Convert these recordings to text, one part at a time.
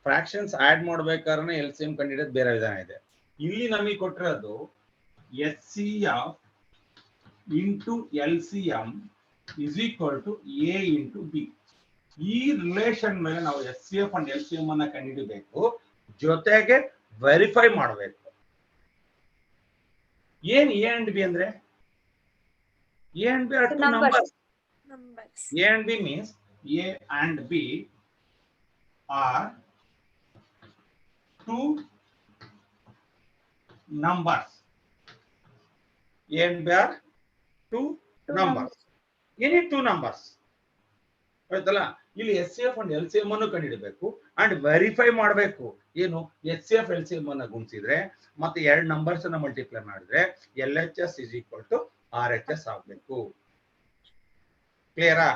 Fractions add ಮಾಡ್ಬೇಕಾದ್ರೆ LCM ಕಂಡಿಡಿಯೋದು ಬೇರೆ ವಿಧಾನ ಇದೆ. ಇಲ್ಲಿ ನಮಗೆ ಕೊಟ್ಟಿರೋದು HCF into LCM is equal to A into B. ಈ ರಿಲೇಷನ್ ಮೇಲೆ ನಾವು HCF and LCM ಅನ್ನ ಕಂಡುಹಿಡಿಯಬೇಕು, ಜೊತೆಗೆ ವೆರಿಫೈ ಮಾಡಬೇಕು. ಏನ್ A and B ಅಂದ್ರೆ? A and B are two numbers. A and B means A and B are two numbers. A and B are two numbers. Any two numbers. ಆಯ್ತಲ್ಲ, ಇಲ್ಲಿ HCF and LCM ಅನ್ನು ಕಂಡುಹಿಡಬೇಕು and verify ಮಾಡಬೇಕು. ಏನು? HCF LCM ಅನ್ನ ಗುಣಿಸಿದ್ರೆ ಮತ್ತೆ ಎರಡು numbers ಅನ್ನ multiply ಮಾಡಿದ್ರೆ LHS is equal to RHS ಆಗಬೇಕು. ಕ್ಲಿಯರಾ?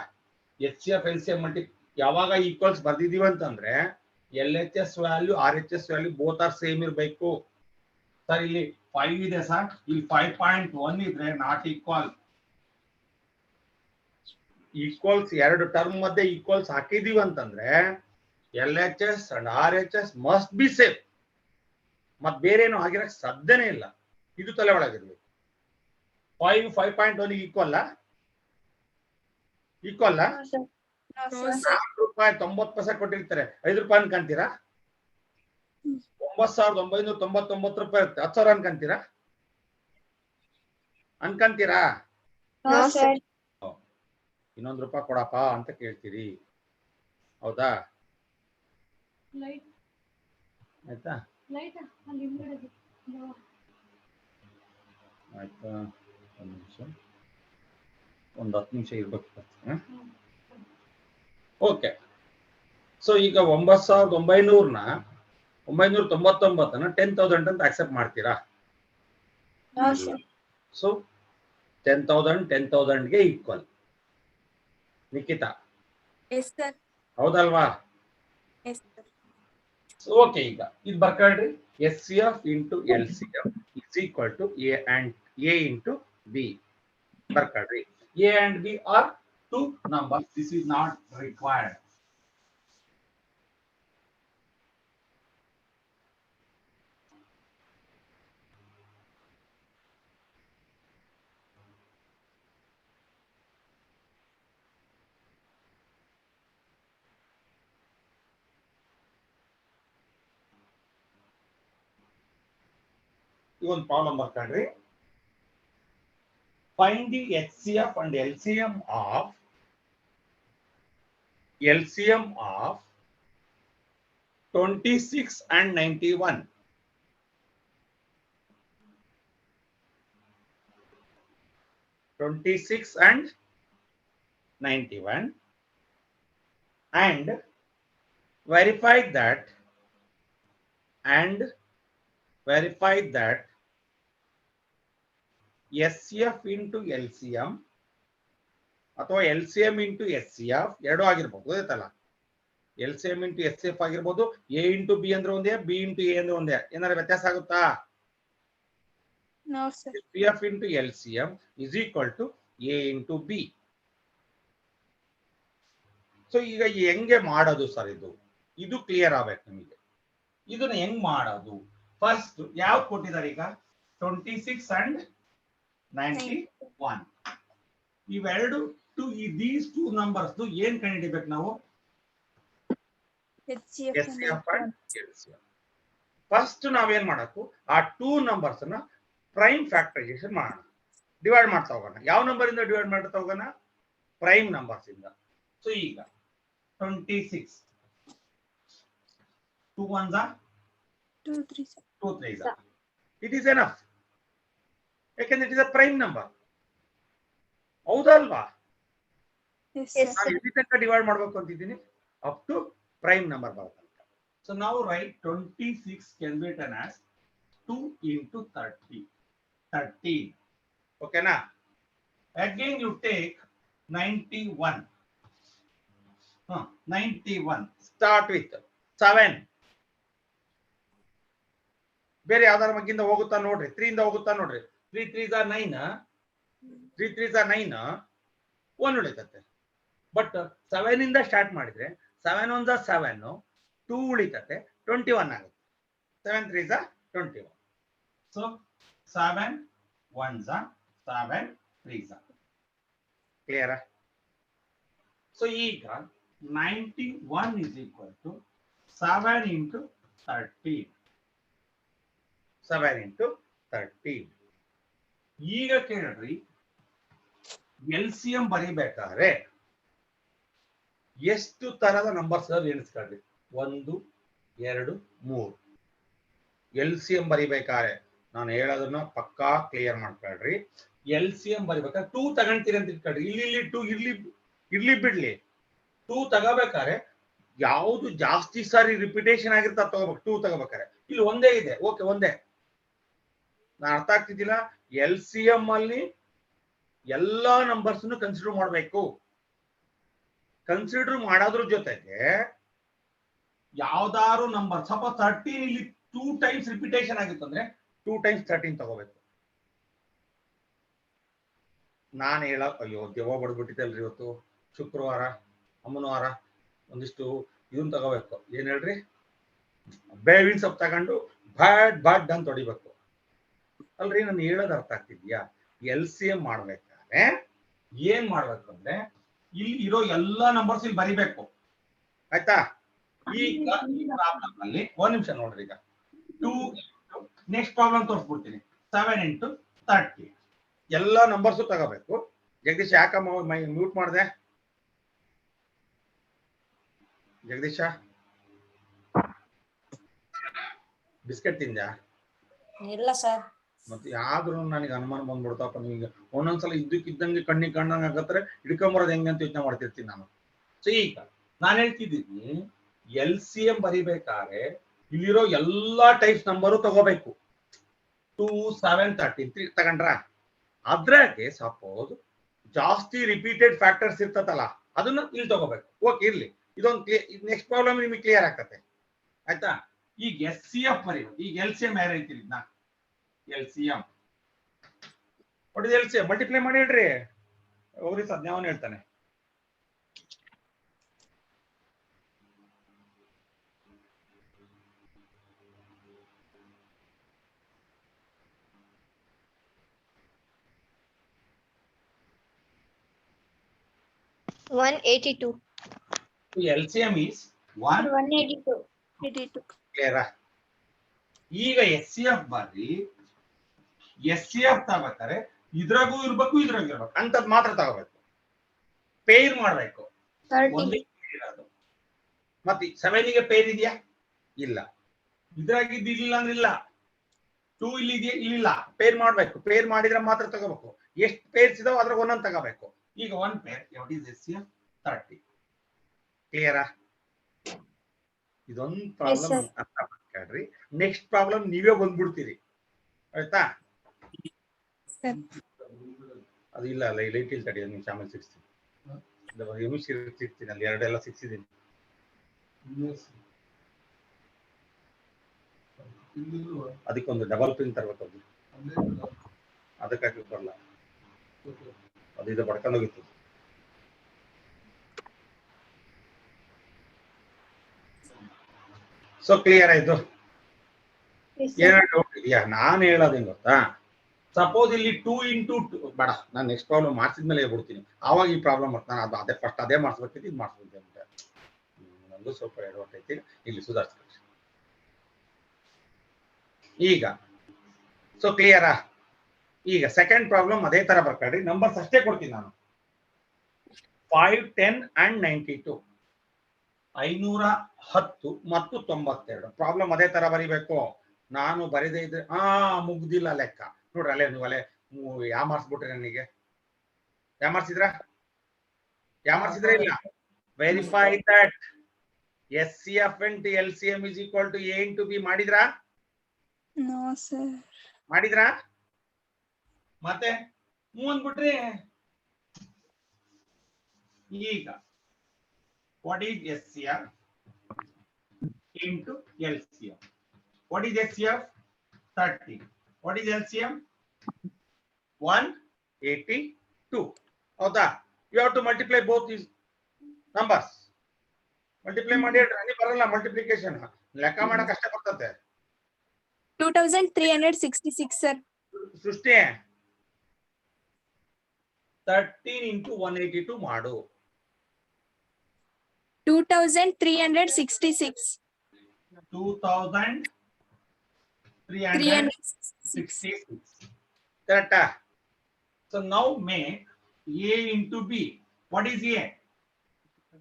HCF LCM ಯಾವಾಗ ಈಕ್ವಲ್ಸ್ ಬರ್ದಿದೀವಿ ಅಂತಂದ್ರೆ LHS value RHS value both are same ಇರಬೇಕು. ಸರ್ ಇಲ್ಲಿ 5 ಇದೆ ಸರ್, ಇಲ್ಲಿ 5.1 ಇದ್ರೆ ನಾಟ್ ಈಕ್ವಲ್. ಈಕ್ವಲ್ಸ್ ಎರಡು ಟರ್ಮ್ ಮಧ್ಯೆ ಈಕ್ವಲ್ಸ್ ಹಾಕಿದೀವಿ ಅಂತಂದ್ರೆ LHS and RHS must be same. ಮತ್ ಬೇರೆ ಏನು ಆಗಿರಕ್ ಸಾಧ್ಯನೇ ಇಲ್ಲ. ಇದು ತಲೆ ಒಳಗಿರ್ಬೇಕು. 5.1 ಈಕ್ವಲ್ ಈಕ್ವಲ್ ₹4 90 ಕೊಟ್ಟಿರ್ತಾರೆ, ₹5 ಅನ್ಕಂತೀರಾ? 9,999 ರೂಪಾಯಿ ಇರುತ್ತೆ, 10,000 ಅನ್ಕಂತೀರಾ? ಅನ್ಕಂತೀರಾ? ₹1 ಕೊಡಪ್ಪ ಅಂತ ಕೇಳ್ತೀರಿ, ಹೌದಾ? ಆಯ್ತಾ? ಆಯ್ತಾ, ಒಂದು 10 ನಿಮಿಷ ಇರ್ಬೇಕು. ಓಕೆ, ಸೊ ಈಗ 9,999 10,000 ಅಂತ ಆಕ್ಸೆಪ್ಟ್ ಮಾಡ್ತೀರಾ? So 10,000 10,000ಗೆ equal. ನಿಖಿತಾ ಹೌದಲ್ವಾ? ಓಕೆ, ಈಗ ಇದು ಬರ್ಕೊಳ್ರಿ. HCF into LCM is equal to A into B. ಬರ್ಕೊಳ್ರಿ. A and B are two numbers. This is not required. ಒಂದು ಪ್ರಾಬ್ಲಮ್ ಬರ್ಕೊಂಡ್ರಿ. Find the HCF and LCM of 26 and 91. 26 and 91 and verify that HCF into LCM ಅಥವಾ LCM into HCF ಎರಡು ಆಗಿರ್ಬೋದು, ಗೊತ್ತಾಯ್ತಲ್ಲ? LCM into HCF ಆಗಿರ್ಬೋದು, A into B ಅಂದ್ರೆ ಒಂದೇ, B into A ಅಂದ್ರೆ ಒಂದೇ. ಏನಾದ್ರು ವ್ಯತ್ಯಾಸ ಆಗುತ್ತಾ? No, sir. HCF into LCM is equal to A into B. So ಈಗ ಹೆಂಗೆ ಮಾಡೋದು ಸರ್? ಇದು ಕ್ಲಿಯರ್ ಆಗ್ಬೇಕು ನಿಮಗೆ. ಇದನ್ನ ಹೆಂಗ್ ಮಾಡೋದು? ಫಸ್ಟ್ ಯಾವ್ದು ಕೊಟ್ಟಿದ್ದಾರೆ? ಈಗ 26 and 91 ಇವೆರಡು ದೀಸ್ ಟೂ ನಂಬರ್ಸ್ ಏನ್ ಕಂಡುಹಿಡಿಬೇಕು ನಾವು? HCF and LCM. ಫಸ್ಟ್ ನಾವೇನ್ ಮಾಡಬೇಕು? ಆ ಟೂ ನಂಬರ್ಸ್ ಅನ್ನ ಪ್ರೈಮ್ ಫ್ಯಾಕ್ಟರೈಸೇಷನ್ ಮಾಡೋಣ, ಡಿವೈಡ್ ಮಾಡ್ತಾ ಹೋಗೋಣ. ಯಾವ ನಂಬರ್ ಇಂದ ಡಿವೈಡ್ ಮಾಡ್ತಾ ಹೋಗೋಣ? ಪ್ರೈಮ್ ನಂಬರ್ಸ್ ಇಂದ. ಸೊ ಈಗ 26 2 1s are 2 3s. 2 3s are. It is enough. ಯಾಕಂದ್ರೆ it is a prime number, ಹೌದಲ್ವಾ? Yes, sir. ನಾನು ಎಲ್ಲಿ ತನಕ ಡಿವೈಡ್ ಮಾಡ್ಬೇಕು ಅಂತಿದ್ದೀನಿ? ಅಪ್ ಟು ಪ್ರೈಮ್ ನಂಬರ್ ಬರೋ ತನಕ. ಸೊ ನಾವು right 26 can be written as 2 into 30. ಓಕೆನಾ? Again you take 91. 91 start with 7. ಬೇರೆ ಯಾವ್ದಾರ ಮಗ್ಗಿಂದ ಹೋಗುತ್ತಾ ನೋಡ್ರಿ, 3 ಇಂದ ಹೋಗುತ್ತಾ ನೋಡ್ರಿ. 3 3s are 9. 3 3s are 9. 1 ಉಳಿತತ್ತೆ. But 7 ಇಂದ ಸ್ಟಾರ್ಟ್ ಮಾಡಿದ್ರೆ 7 1s are 7, 2 ಉಳಿತತೆ 21 ಆಗುತ್ತೆ 7 3 21 ಸೊ 7 1 7 3 ಕ್ಲಿಯರಾ ಸೊ ಈಗ 91 is equal to 7 into 13 7 into 13 ಈಗ ಕೇಳ್ರಿ LCM ಬರಿಬೇಕಾದ್ರೆ ಎಷ್ಟು ತರದ ನಂಬರ್ಸ್ ಎಣಿಸ್ಕೊಳ್ರಿ 1 2 3 LCM ಬರಿಬೇಕಾದ್ರೆ ನಾನು ಹೇಳೋದನ್ನ ಪಕ್ಕಾ ಕ್ಲಿಯರ್ ಮಾಡ್ಕೊಳ್ರಿ LCM ಬರಿಬೇಕಾದ್ರೆ 2 ತಗೊಂತೀರಿ ಅಂತ ಇಟ್ಕೊಳ್ರಿ ಇಲ್ಲಿ 2 ಇರ್ಲಿ ಬಿಡ್ಲಿ 2 ತಗೋಬೇಕಾದ್ರೆ ಯಾವುದು ಜಾಸ್ತಿ ಸಾರಿ ರಿಪಿಟೇಷನ್ ಆಗಿರ್ತಾ ತಗೋಬೇಕು 2 ತಗೋಬೇಕಾದ್ರೆ ಇಲ್ಲಿ ಒಂದೇ ಇದೆ ಓಕೆ ಒಂದೇ ನಾನು ಅರ್ಥ ಆಗ್ತಿದ್ದಿಲ್ಲ LCM ಅಲ್ಲಿ ಎಲ್ಲಾ ನಂಬರ್ಸ್ ಕನ್ಸಿಡರ್ ಮಾಡಬೇಕು ಕನ್ಸಿಡರ್ ಮಾಡೋದ್ರ ಜೊತೆಗೆ ಯಾವ್ದಾರು ನಂಬರ್ ಸಪೋಸ್ 13 ಇಲ್ಲಿ 2 ಟೈಮ್ಸ್ ರಿಪಿಟೇಷನ್ ಆಗಿತ್ತು ಅಂದ್ರೆ 2 ಟೈಮ್ಸ್ 13 ತಗೋಬೇಕು ನಾನು ಹೇಳ ಅಯ್ಯೋ ದೆವ್ವ ಬಡ್ಬಿಟ್ಟಿದ್ದಲ್ರಿ ಇವತ್ತು ಶುಕ್ರವಾರ ಅಮ್ಮನ ವಾರ ಒಂದಿಷ್ಟು ಇದನ್ನ ತಗೋಬೇಕು ಏನ್ ಹೇಳ್ರಿ ಬೇವಿನ ಸೊಪ್ಪು ತಗೊಂಡು ಬಾಡ್ ಅಂತ ಹೊಡಿಬೇಕು ಅಲ್ರಿ ನಾನು ಹೇಳೋದು ಅರ್ಥ ಆಗ್ತಿದ್ಯಾ LCM ಮಾಡ್ಬೇಕಾದ್ರೆ ಏನ್ ಮಾಡ್ಬೇಕು ಅಂದ್ರೆ ಇಲ್ಲಿ ಇರೋ ಎಲ್ಲಾ ನಂಬರ್ಸ್ ಇಲ್ಲಿ ಬರಿಬೇಕು ಆಯ್ತಾ ಈಗ ಈ ಪ್ರಾಬ್ಲಮ್ ಅಲ್ಲಿ ಒಂದ್ ನಿಮಿಷ ನೋಡ್ರಿ ಈಗ 2 ನೆಕ್ಸ್ಟ್ ಪ್ರಾಬ್ಲಮ್ ತೋರಿಸ್ಬಿಡ್ತೀನಿ 7 into 30 ಎಲ್ಲಾ ನಂಬರ್ಸ್ ತಗೋಬೇಕು ಜಗದೀಶ್ ಯಾಕ ಮ್ಯೂಟ್ ಮಾಡಿದೆ ಜಗದೀಶ ಬಿಸ್ಕೆಟ್ ತಿಂದ ಇಲ್ಲ ಸರ್ ಮತ್ತೆ ಯಾವ್ದು ನನಗೆ ಅನುಮಾನ ಬಂದ್ಬಿಡ್ತಪ್ಪ ನಿಮಗೆ ಒಂದೊಂದ್ಸಲ ಇದ್ದಕ್ಕಿದ್ದಂಗೆ ಕಣ್ಣಿಗೆ ಕಂಡಂಗೆ ಆಗತ್ತಾರೆ ಹಿಡ್ಕೊಂಬರೋದು ಹೆಂಗೆ ಅಂತ ಯೋಚನೆ ಮಾಡ್ತಿರ್ತೀನಿ ನಾನು ಸೊ ಈಗ ನಾನು ಹೇಳ್ತಿದ್ದೀನಿ LCM ಬರಿಬೇಕಾದ್ರೆ ಇಲ್ಲಿರೋ ಎಲ್ಲಾ ಟೈಪ್ಸ್ ನಂಬರು ತಗೋಬೇಕು 2 7 13 ತಗೊಂಡ್ರ ಅದ್ರಾಗೆ ಸಪೋಸ್ ಜಾಸ್ತಿ ರಿಪೀಟೆಡ್ ಫ್ಯಾಕ್ಟರ್ಸ್ ಇರ್ತದಲ್ಲ ಅದನ್ನ ಇಲ್ಲಿ ತಗೋಬೇಕು ಓಕೆ ಇರ್ಲಿ ಇದೊಂದು ನೆಕ್ಸ್ಟ್ ಪ್ರಾಬ್ಲಮ್ ನಿಮಗೆ ಕ್ಲಿಯರ್ ಆಗ್ತದೆ ಆಯ್ತಾ ಈಗ SCF ಬರೀಬೇಕು ಈಗ LCM ಯಾರು ಹೇಳ್ತೀರಿ ನಾ LCM ಹೊಡೆದ LCM ಮಲ್ಟಿಪ್ಲೈ ಮಾಡಿ ಹೇಳ್ರಿ ಅವ್ರಿಗೆ ಸದ್ಯಾವನ್ ಹೇಳ್ತಾನೆ LCM is 82 ಕ್ಲಿಯರ್ ಈಗ SCF ಬರ್ರಿ SCF ತಗೋತಾರೆ ಇದ್ರಾಗೂ ಇರ್ಬೇಕು ಇದ್ರಾಗೂ ಇರ್ಬೇಕು ಅಂತದ್ ಮಾತ್ರ ತಗೋಬೇಕು ಪೇರ್ ಮಾಡ್ಬೇಕು ಒಂದೇ ಇರೋದು ಮತ್ತೆ 7 ಗೆ ಪೇರ್ ಇದೆಯಾ ಇಲ್ಲ ಇದ್ರಾಗಿದ್ದು ಇಲ್ಲ ಅಂದ್ರೆ ಇಲ್ಲ 2 ಇಲ್ಲಿ ಇದೆಯಾ ಇಲ್ಲ ಪೇರ್ ಮಾಡ್ಬೇಕು ಪೇರ್ ಮಾಡಿದ್ರೆ ಮಾತ್ರ ತಗೋಬೇಕು ಎಷ್ಟು ಪೇರ್ಸ್ ಇದಾವ ಅದ್ರಾಗ ಒಂದೊಂದು ತಗೋಬೇಕು ಈಗ 1 ಪೇರ್ ವಾಟ್ ಇಸ್ SCF 30 ಕ್ಲಿಯರಾ ಇದೊಂದು ಪ್ರಾಬ್ಲಮ್ ಅರ್ಥ ಮಾಡ್ಕೊಳ್ರಿ ನೆಕ್ಸ್ಟ್ ಪ್ರಾಬ್ಲಮ್ ನೀವೇ ಬಂದ್ಬಿಡ್ತೀರಿ ಆಯ್ತಾ ಅದು ಇಲ್ಲ ಅಲ್ಲ ಲೈಟ್ ಇಲ್ಲಿ ತಡಿ ನಿಮಿಷ ಆಮೇಲೆ ಸಿಕ್ಸ್ತೀನಿ ಅಲ್ಲಿ ಎರಡೆಲ್ಲ ಸಿಕ್ಸಿದ್ದೀನಿ ಅದಕ್ಕೊಂದು ಡಬಲ್ ಪಿನ್ ತರಬೇಕು ಅದಕ್ಕಾಗಿ ಬರಲ್ಲ ಅದು ಇದು ಬಡ್ಕೊಂಡೋಗಿತ್ತು ಸೊ ಕ್ಲಿಯರ್ ಆಯ್ತು ಏನೋ ಡೌಟ್ ಇದೆಯಾ ನಾನು ಹೇಳೋದು ಹೆಂಗ್ ಗೊತ್ತಾ ಸಪೋಸ್ ಇಲ್ಲಿ 2 into 2 ಬೇಡ ನಾನು ನೆಕ್ಸ್ಟ್ ಪ್ರಾಬ್ಲಮ್ ಮಾಡಿಸಿದ್ಮೇಲೆ ಹೇಳ್ಬಿಡ್ತೀನಿ ಆವಾಗ ಈ ಪ್ರಾಬ್ಲಮ್ ನಾನು ಅದು ಅದೇ ಫಸ್ಟ್ ಅದೇ ಮಾಡಿಸ್ಬೇಕಿತ್ತು ಇದು ಮಾಡಿಸ್ಬೇಕು ಅಂತ ನಂದು ಸ್ವಲ್ಪ ಎಡವಟ್ ಐತಿ ಇಲ್ಲಿ ಸುಧಾರಿಸ್ಬೇಕು ಈಗ ಸೊ ಕ್ಲಿಯರಾ ಈಗ ಸೆಕೆಂಡ್ ಪ್ರಾಬ್ಲಮ್ ಅದೇ ತರ ಬರ್ಕೊಳ್ರಿ ನಂಬರ್ಸ್ ಅಷ್ಟೇ ಕೊಡ್ತೀನಿ ನಾನು 5 10 and 92 510 ಮತ್ತು 92 ಪ್ರಾಬ್ಲಮ್ ಅದೇ ತರ ಬರಿಬೇಕು ನಾನು ಬರೀದೇ ಇದ್ರೆ ಮುಗ್ದಿಲ್ಲ ಲೆಕ್ಕ ನೋಡ್ರಿ ಅಲ್ಲೇ ನೀವು ಅಲ್ಲೇ ಯಾಮಾರ್ಸ್ಬಿಟ್ರಿ ನನಗೆ ಯಾಮಾರ್ಸಿದ್ರ ಇಲ್ಲ verify that SCF into LCM is equal to A into B ಮಾಡಿದ್ರಾ ನೋ ಸರ್ ಮಾಡಿದ್ರಾ ಮತ್ತೆ ಅಂದ್ಬಿಟ್ರಿ ಈಗ what is SCF into LCM? What is SCF? 30. What is LCM? 182. ಹೌದಾ? You have to multiply both these numbers. Multiply ಮಾಡಿ ಹೇಳ್ರಿ ಬರಲ್ಲ multiplication ಲೆಕ್ಕ ಮಾಡಕ್ ಕಷ್ಟ ಬರ್ತದೆ 2366 sir. ಸೃಷ್ಟಿ 13 into 182 ಮಾಡು 2366. 2366 correct. So now make a into b. What is a?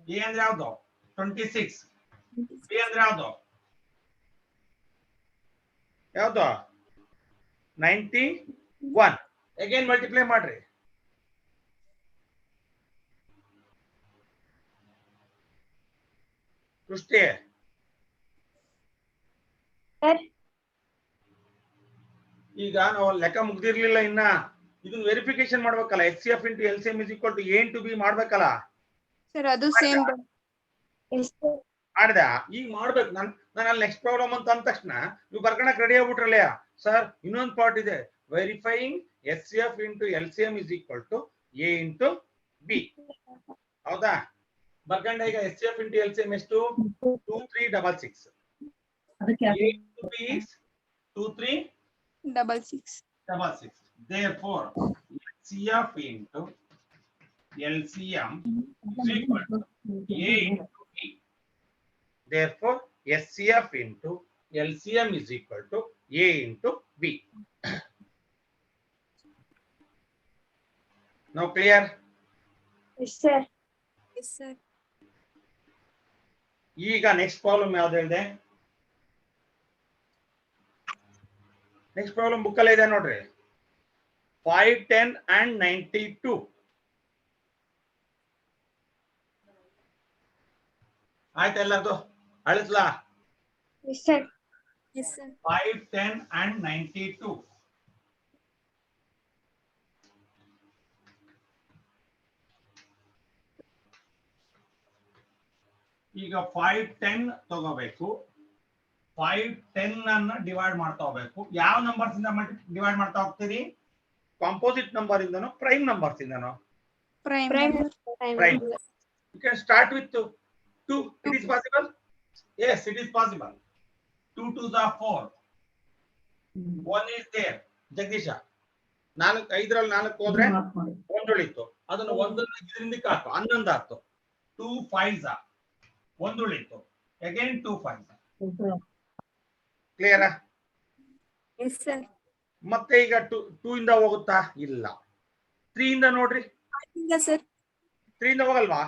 A ಅಂದ್ರೆ ಯಾವುದು 26. b ಅಂದ್ರೆ ಯಾವುದು 91. again multiply ಮಾಡ್ರಿ ಸೃಷ್ಟಿ ಈಗ ನಾವು ಲೆಕ್ಕ ಮುಗ್ದಿರ್ಲಿಲ್ಲ ಇನ್ನ ಇದನ್ನ ವೆರಿಫಿಕೇಶನ್ ಮಾಡ್ಬೇಕಲ್ಲ HCF into LCM is equal to A into B ಮಾಡ್ಬೇಕಲ್ಲ Sir, ಅದು ಸೇಮ್. ಮಾಡ್ದ ಈಗ ಮಾಡ್ಬೇಕು ನಾನು ಅಲ್ಲಿ ನೆಕ್ಸ್ಟ್ ಪ್ರಾಬ್ಲಮ್ ಅಂತ ಅಂದ ತಕ್ಷಣ ನೀವು ಬರ್ಕಣಕ್ ರೆಡಿ ಆಗ್ಬಿಟ್ರಲ್ಲ ಸರ್ ಇನ್ನೊಂದು ಪಾರ್ಟ್ ಇದೆ verifying HCF into LCM is equal to A into B ಹೌದಾ ಬರ್ಕಂಡ ಈಗ HCF into LCM ಎಷ್ಟು 2366 A into B is 2366 therefore HCF into LCM is equal to A into B. Therefore, HCF into LCM is equal to A into B. Now clear? Yes, sir. Yes, sir. ಈಗ next problem ಯಾವ್ದು ಹೇಳಿದೆ next problem book ಅಲ್ಲಿ ಇದೆ ನೋಡ್ರಿ 5, 10 and 92. ಆಯ್ತು ಎಲ್ಲರದು ಅಳಿಸ್ಲಾ Yes, sir. Yes, sir. 5, 10 and 92. ಈಗ 5, 10 ತಗೋಬೇಕು 5, 10 ಅನ್ನ ಡಿವೈಡ್ ಮಾಡ್ತಾ ಹೋಗ್ಬೇಕು ಯಾವ ನಂಬರ್ಸ್ ಇಂದ ಡಿವೈಡ್ ಮಾಡ್ತಾ ಹೋಗ್ತೀರಿ ಕಾಂಪೋಸಿಟ್ ನಂಬರ್ ಇಂದನೋ ಪ್ರೈಮ್ ನಂಬರ್ಸ್ ಇಂದನೋ Prime. Prime. Prime. You can start with 2. It is possible? Yes, it is possible. 2 2s are 4. 1 is there. Jagadish 4 5ರಲ್ಲಿ 4 ಹೋದ್ರೆ 1 ಉಳಿತು ಅದನ್ನು 1 ಇದರಿಂದ ಹಾಕು 11 ಆಯ್ತು 2 5s 1 ಉಳಿತು again 2 5s. Clear Yes, sir. ಮತ್ತೆ ಈಗ 2 ಇಂದ ಹೋಗುತ್ತಾ ಇಲ್ಲ 3 ಇಂದ ನೋಡ್ರಿ ಇಲ್ಲ sir. 3 ಇಂದ ಹೋಗಲ್ವಾ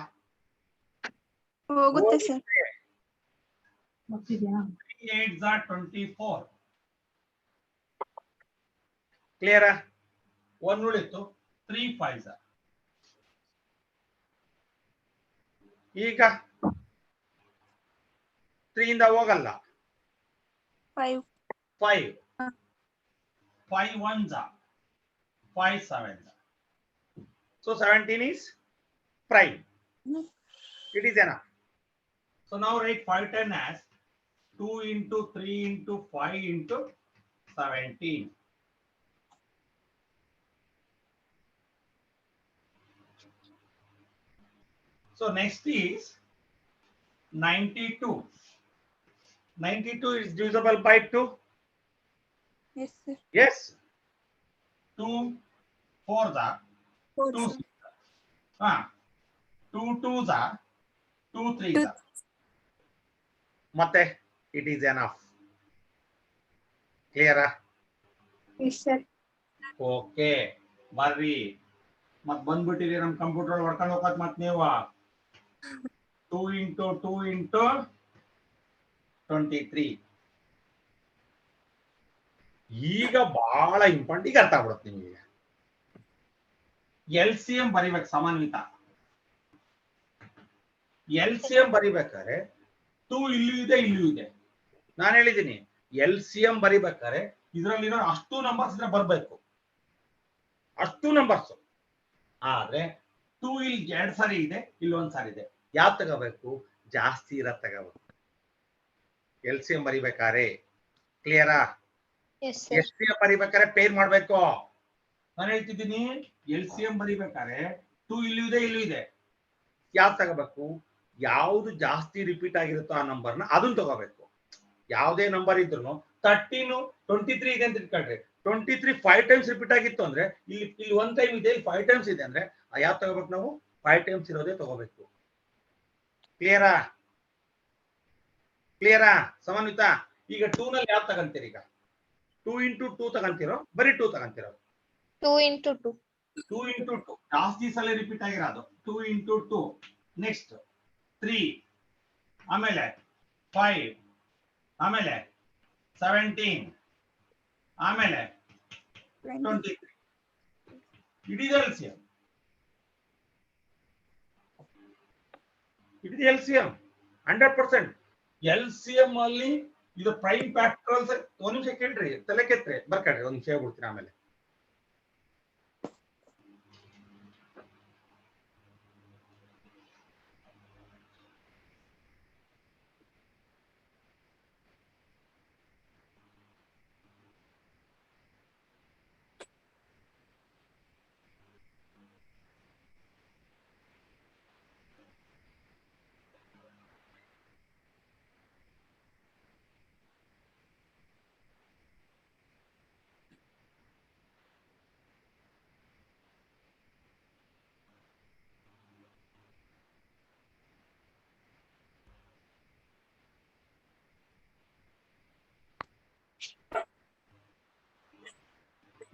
ಹೋಗುತ್ತೆ sir. 3 8s are 24. ಕ್ಲಿಯರ್ 1 ಉಳಿತು 3 5s. ಈಗ 3 ಇಂದ ಹೋಗಲ್ಲ 5. 5 5 1s are 5 7s. So 17 is prime. It is enough. So now write 5 10 as 2 into 3 into 5 into 17. So next is 92. 92 is divisible by 2. Yes, sir. Yes. 2 4s are 4, 2 sir. 2 2s are 2 3s are. ಮತ್ತೆ it is enough. Clear? Yes, sir. Okay. ಬರ್ರಿ ಮತ್ ಬಂದ್ಬಿಟ್ಟಿರಿ ನಮ್ computer ಹೊಡ್ಕೊಂಡು ಹೋಗತ್ ಮತ್ ನೀವು 2 into 2 into 23. ಈಗ ಬಹಳ important ಈಗ ಅರ್ಥ ಆಗ್ಬಿಡುತ್ತೆ ನಿಮಗೆ LCM ಬರಿಬೇಕು ಸಮಾನ್ವಿತ LCM ಬರಿಬೇಕಾದ್ರೆ 2 ಇಲ್ಲೂ ಇದೆ ಇಲ್ಲೂ ಇದೆ ನಾನು ಹೇಳಿದ್ದೀನಿ LCM ಬರಿಬೇಕಾದ್ರೆ ಇದರಲ್ಲಿರೋ ಅಷ್ಟು ನಂಬರ್ಸ್ ಇದ್ರೆ ಬರ್ಬೇಕು ಅಷ್ಟು ನಂಬರ್ಸ್ ಆದ್ರೆ 2 ಇಲ್ಲಿ 2 ಸಾರಿ ಇದೆ ಇಲ್ಲೊಂದ್ ಸಾರಿ ಇದೆ ಯಾವ್ದು ತಗೋಬೇಕು ಜಾಸ್ತಿ ಇರೋದ್ ತಗೋಬೇಕು LCM ಬರಿಬೇಕಾದ್ರೆ ಕ್ಲಿಯರಾ Yes, sir. LCM ಬರಿಬೇಕಾದ್ರೆ ಪೇರ್ ಮಾಡ್ಬೇಕು ನಾನು ಹೇಳ್ತಿದ್ದೀನಿ LCM ಬರಿಬೇಕಾದ್ರೆ 2 ಇಲ್ಲೂ ಇದೆ ಇಲ್ಲೂ ಇದೆ ಯಾವ್ದು ತಗೋಬೇಕು ಯಾವ್ದು ಜಾಸ್ತಿ ರಿಪೀಟ್ ಆಗಿರುತ್ತೋ ಆ ನಂಬರ್ನ ಅದನ್ನ ತಗೋಬೇಕು. ಯಾವುದೇ ನಂಬರ್ ಇದ್ರು 13 23 ಇದೆ ಅಂತ ಇಟ್ಕೊಳ್ರಿ, 23 5 ಟೈಮ್ಸ್ ರಿಪೀಟ್ ಆಗಿತ್ತು ಅಂದ್ರೆ ಇಲ್ಲಿ 1 ಟೈಮ್ ಇದೆ, ಇಲ್ಲಿ 5 ಟೈಮ್ಸ್ ಇದೆ ಅಂದ್ರೆ ಯಾವ್ದು ತಗೋಬೇಕು ನಾವು? 5 ಟೈಮ್ಸ್ ಇರೋದೇ ತಗೋಬೇಕು. ಕ್ಲಿಯರಾ? ಕ್ಲಿಯರಾ ಸಮನ್ವಿತ? ಈಗ 2 ನಲ್ಲಿ ಯಾವ್ದು ತಗಂತೀರಿ? ಈಗ 2 into 2 ತಗಂತೀರೋ ಬರೀ 2 ತಗಂತೀರೋ? 2 into 2. 2 into 2 ಜಾಸ್ತಿ ಸಲ ರಿಪೀಟ್ ಆಗಿರೋದು 2 into 2. ನೆಕ್ಸ್ಟ್ 3, ಆಮೇಲೆ 5, ಆಮೇಲೆ 17, ಆಮೇಲೆ 23. It is LCM. It is LCM 100%. LCM ಅಲ್ಲಿ ಇದು ಪ್ರೈಮ್ ಫ್ಯಾಕ್ಟರ್ಸ್. ಒಂದ್ ನಿಮಿಷ ಕೇಳ್ರಿ, ತಲೆ ಕೆತ್ರೆ ಬರ್ಕಡ್ರಿ, ಒಂದ್ ನಿಮಿಷ ಹೇಳ್ಬಿಡ್ತೀನಿ ಆಮೇಲೆ.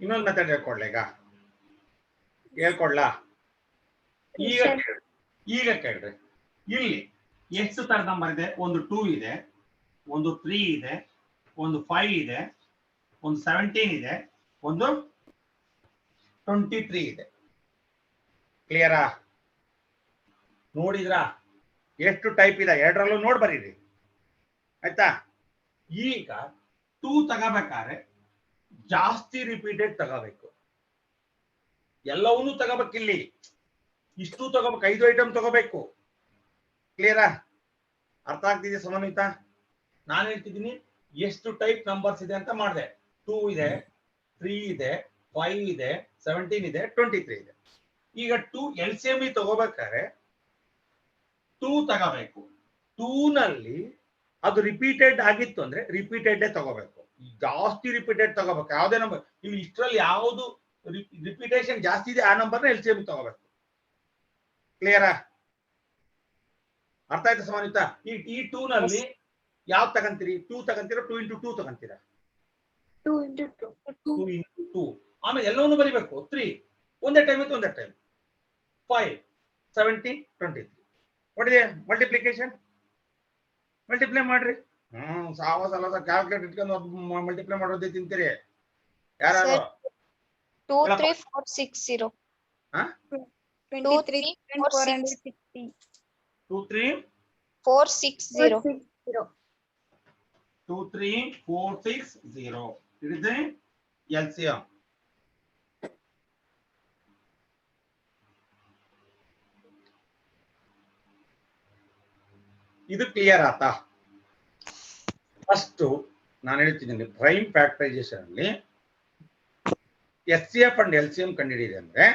ಇನ್ನೊಂದು ಮೆಥಡ್ ಹೇಳ್ಕೊಡ್ಲ? ಈಗ ಹೇಳ್ಕೊಡ್ಲಾ? ಈಗ ಕೇಳ್ರಿ, ಇಲ್ಲಿ ಎಷ್ಟು ತರ ನಂಬರ್ ಇದೆ? ಒಂದು 2 ಇದೆ, ಒಂದು 3 ಇದೆ, ಒಂದು 5 ಇದೆ, ಒಂದು 17 ಇದೆ, ಒಂದು 23 ಇದೆ. ಕ್ಲಿಯರಾ? ನೋಡಿದ್ರಾ ಎಷ್ಟು ಟೈಪ್ ಇದೆ? ಎರಡರಲ್ಲೂ ನೋಡ್ ಬರೀರಿ ಆಯ್ತಾ? ಈಗ 2 ತಗೋಬೇಕಾದ್ರೆ ಜಾಸ್ತಿ ರಿಪೀಟೆಡ್ ತಗೋಬೇಕು. ಎಲ್ಲವನ್ನೂ ತಗೋಬೇಕಿಲ್ಲಿ, ಇಷ್ಟು ತಗೋಬೇಕು, 5 ಐಟಮ್ ತಗೋಬೇಕು. ಕ್ಲಿಯರಾ? ಅರ್ಥ ಆಗ್ತಿದೆ ಸಮನ್ವಿತ? ನಾನು ಹೇಳ್ತಿದ್ದೀನಿ ಎಷ್ಟು ಟೈಪ್ ನಂಬರ್ಸ್ ಇದೆ ಅಂತ ಮಾಡಿದೆ. 2 ಇದೆ, 3 ಇದೆ, 5 ಇದೆ, 17 ಇದೆ, 23 ಇದೆ. ಈಗ 2 LCM ತಗೋಬೇಕಾದ್ರೆ 2 ತಗೋಬೇಕು. 2 ನಲ್ಲಿ ಅದು ರಿಪೀಟೆಡ್ ಆಗಿತ್ತು ಅಂದ್ರೆ ರಿಪೀಟೆಡ್ ತಗೋಬೇಕು. ಜಾಸ್ತಿ ರಿಪೀಟೆಡ್ ತಗೋಬೇಕು. ಯಾವುದೇ ನಂಬರ್ ಇಲ್ಲಿ ಇಷ್ಟರಲ್ಲಿ ಯಾವುದು ರಿಪೀಟೇಷನ್ ಜಾಸ್ತಿ ಇದೆ ಆ ನಂಬರ್ನ LCM ತಗೋಬೇಕು. ಕ್ಲಿಯರಾ? ಅರ್ಥ ಆಯ್ತಾ ಸಮನ್ವಿತ? ಈ 2 ನಲ್ಲಿ ಯಾವ್ದು ತಗಂತೀರಿ? 2 ತಗಂತೀರಾ? 2 into 2 ತಗಂತೀರಾ? 2 into 2. 2 into 2. ಆಮೇಲೆ ಎಲ್ಲವನ್ನೂ ಬರಿಬೇಕು. 3 ಒಂದೇ ಟೈಮ್ ಇತ್ತು, ಒಂದೇ ಟೈಮ್. 5, 17, 23. ಹೊಡಿದೆ ಮಲ್ಟಿಪ್ಲಿಕೇಶನ್. ಮಲ್ಟಿಪ್ಲೈ ಮಾಡ್ರಿ. ಸಾವಸಲ ಕ್ಯಾಲ್ಕುಲೇಟ್ ಇಟ್ಕೊಂಡು ಮಲ್ಟಿಪ್ಲೈ ಮಾಡೋದೇ ತಿಂತೀರಿ ಯಾರು? 2 3 4 6 0. 23 460. 2 3 4 6 0. 2 3 4 6 0. ಹಿಡಿದ್ರೆ LCM. ಇದು ಕ್ಲಿಯರ್ ಆತಾ? ಫಸ್ಟ್ ನಾನು ಹೇಳ್ತಿದ್ದೀನಿ, ಪ್ರೈಮ್ ಫ್ಯಾಕ್ಟರೈಸೇಷನ್ ಅಲ್ಲಿ SCF ಅಂಡ್ LCM ಕಂಡುಹಿಡಿಯಿದೆ ಅಂದ್ರೆ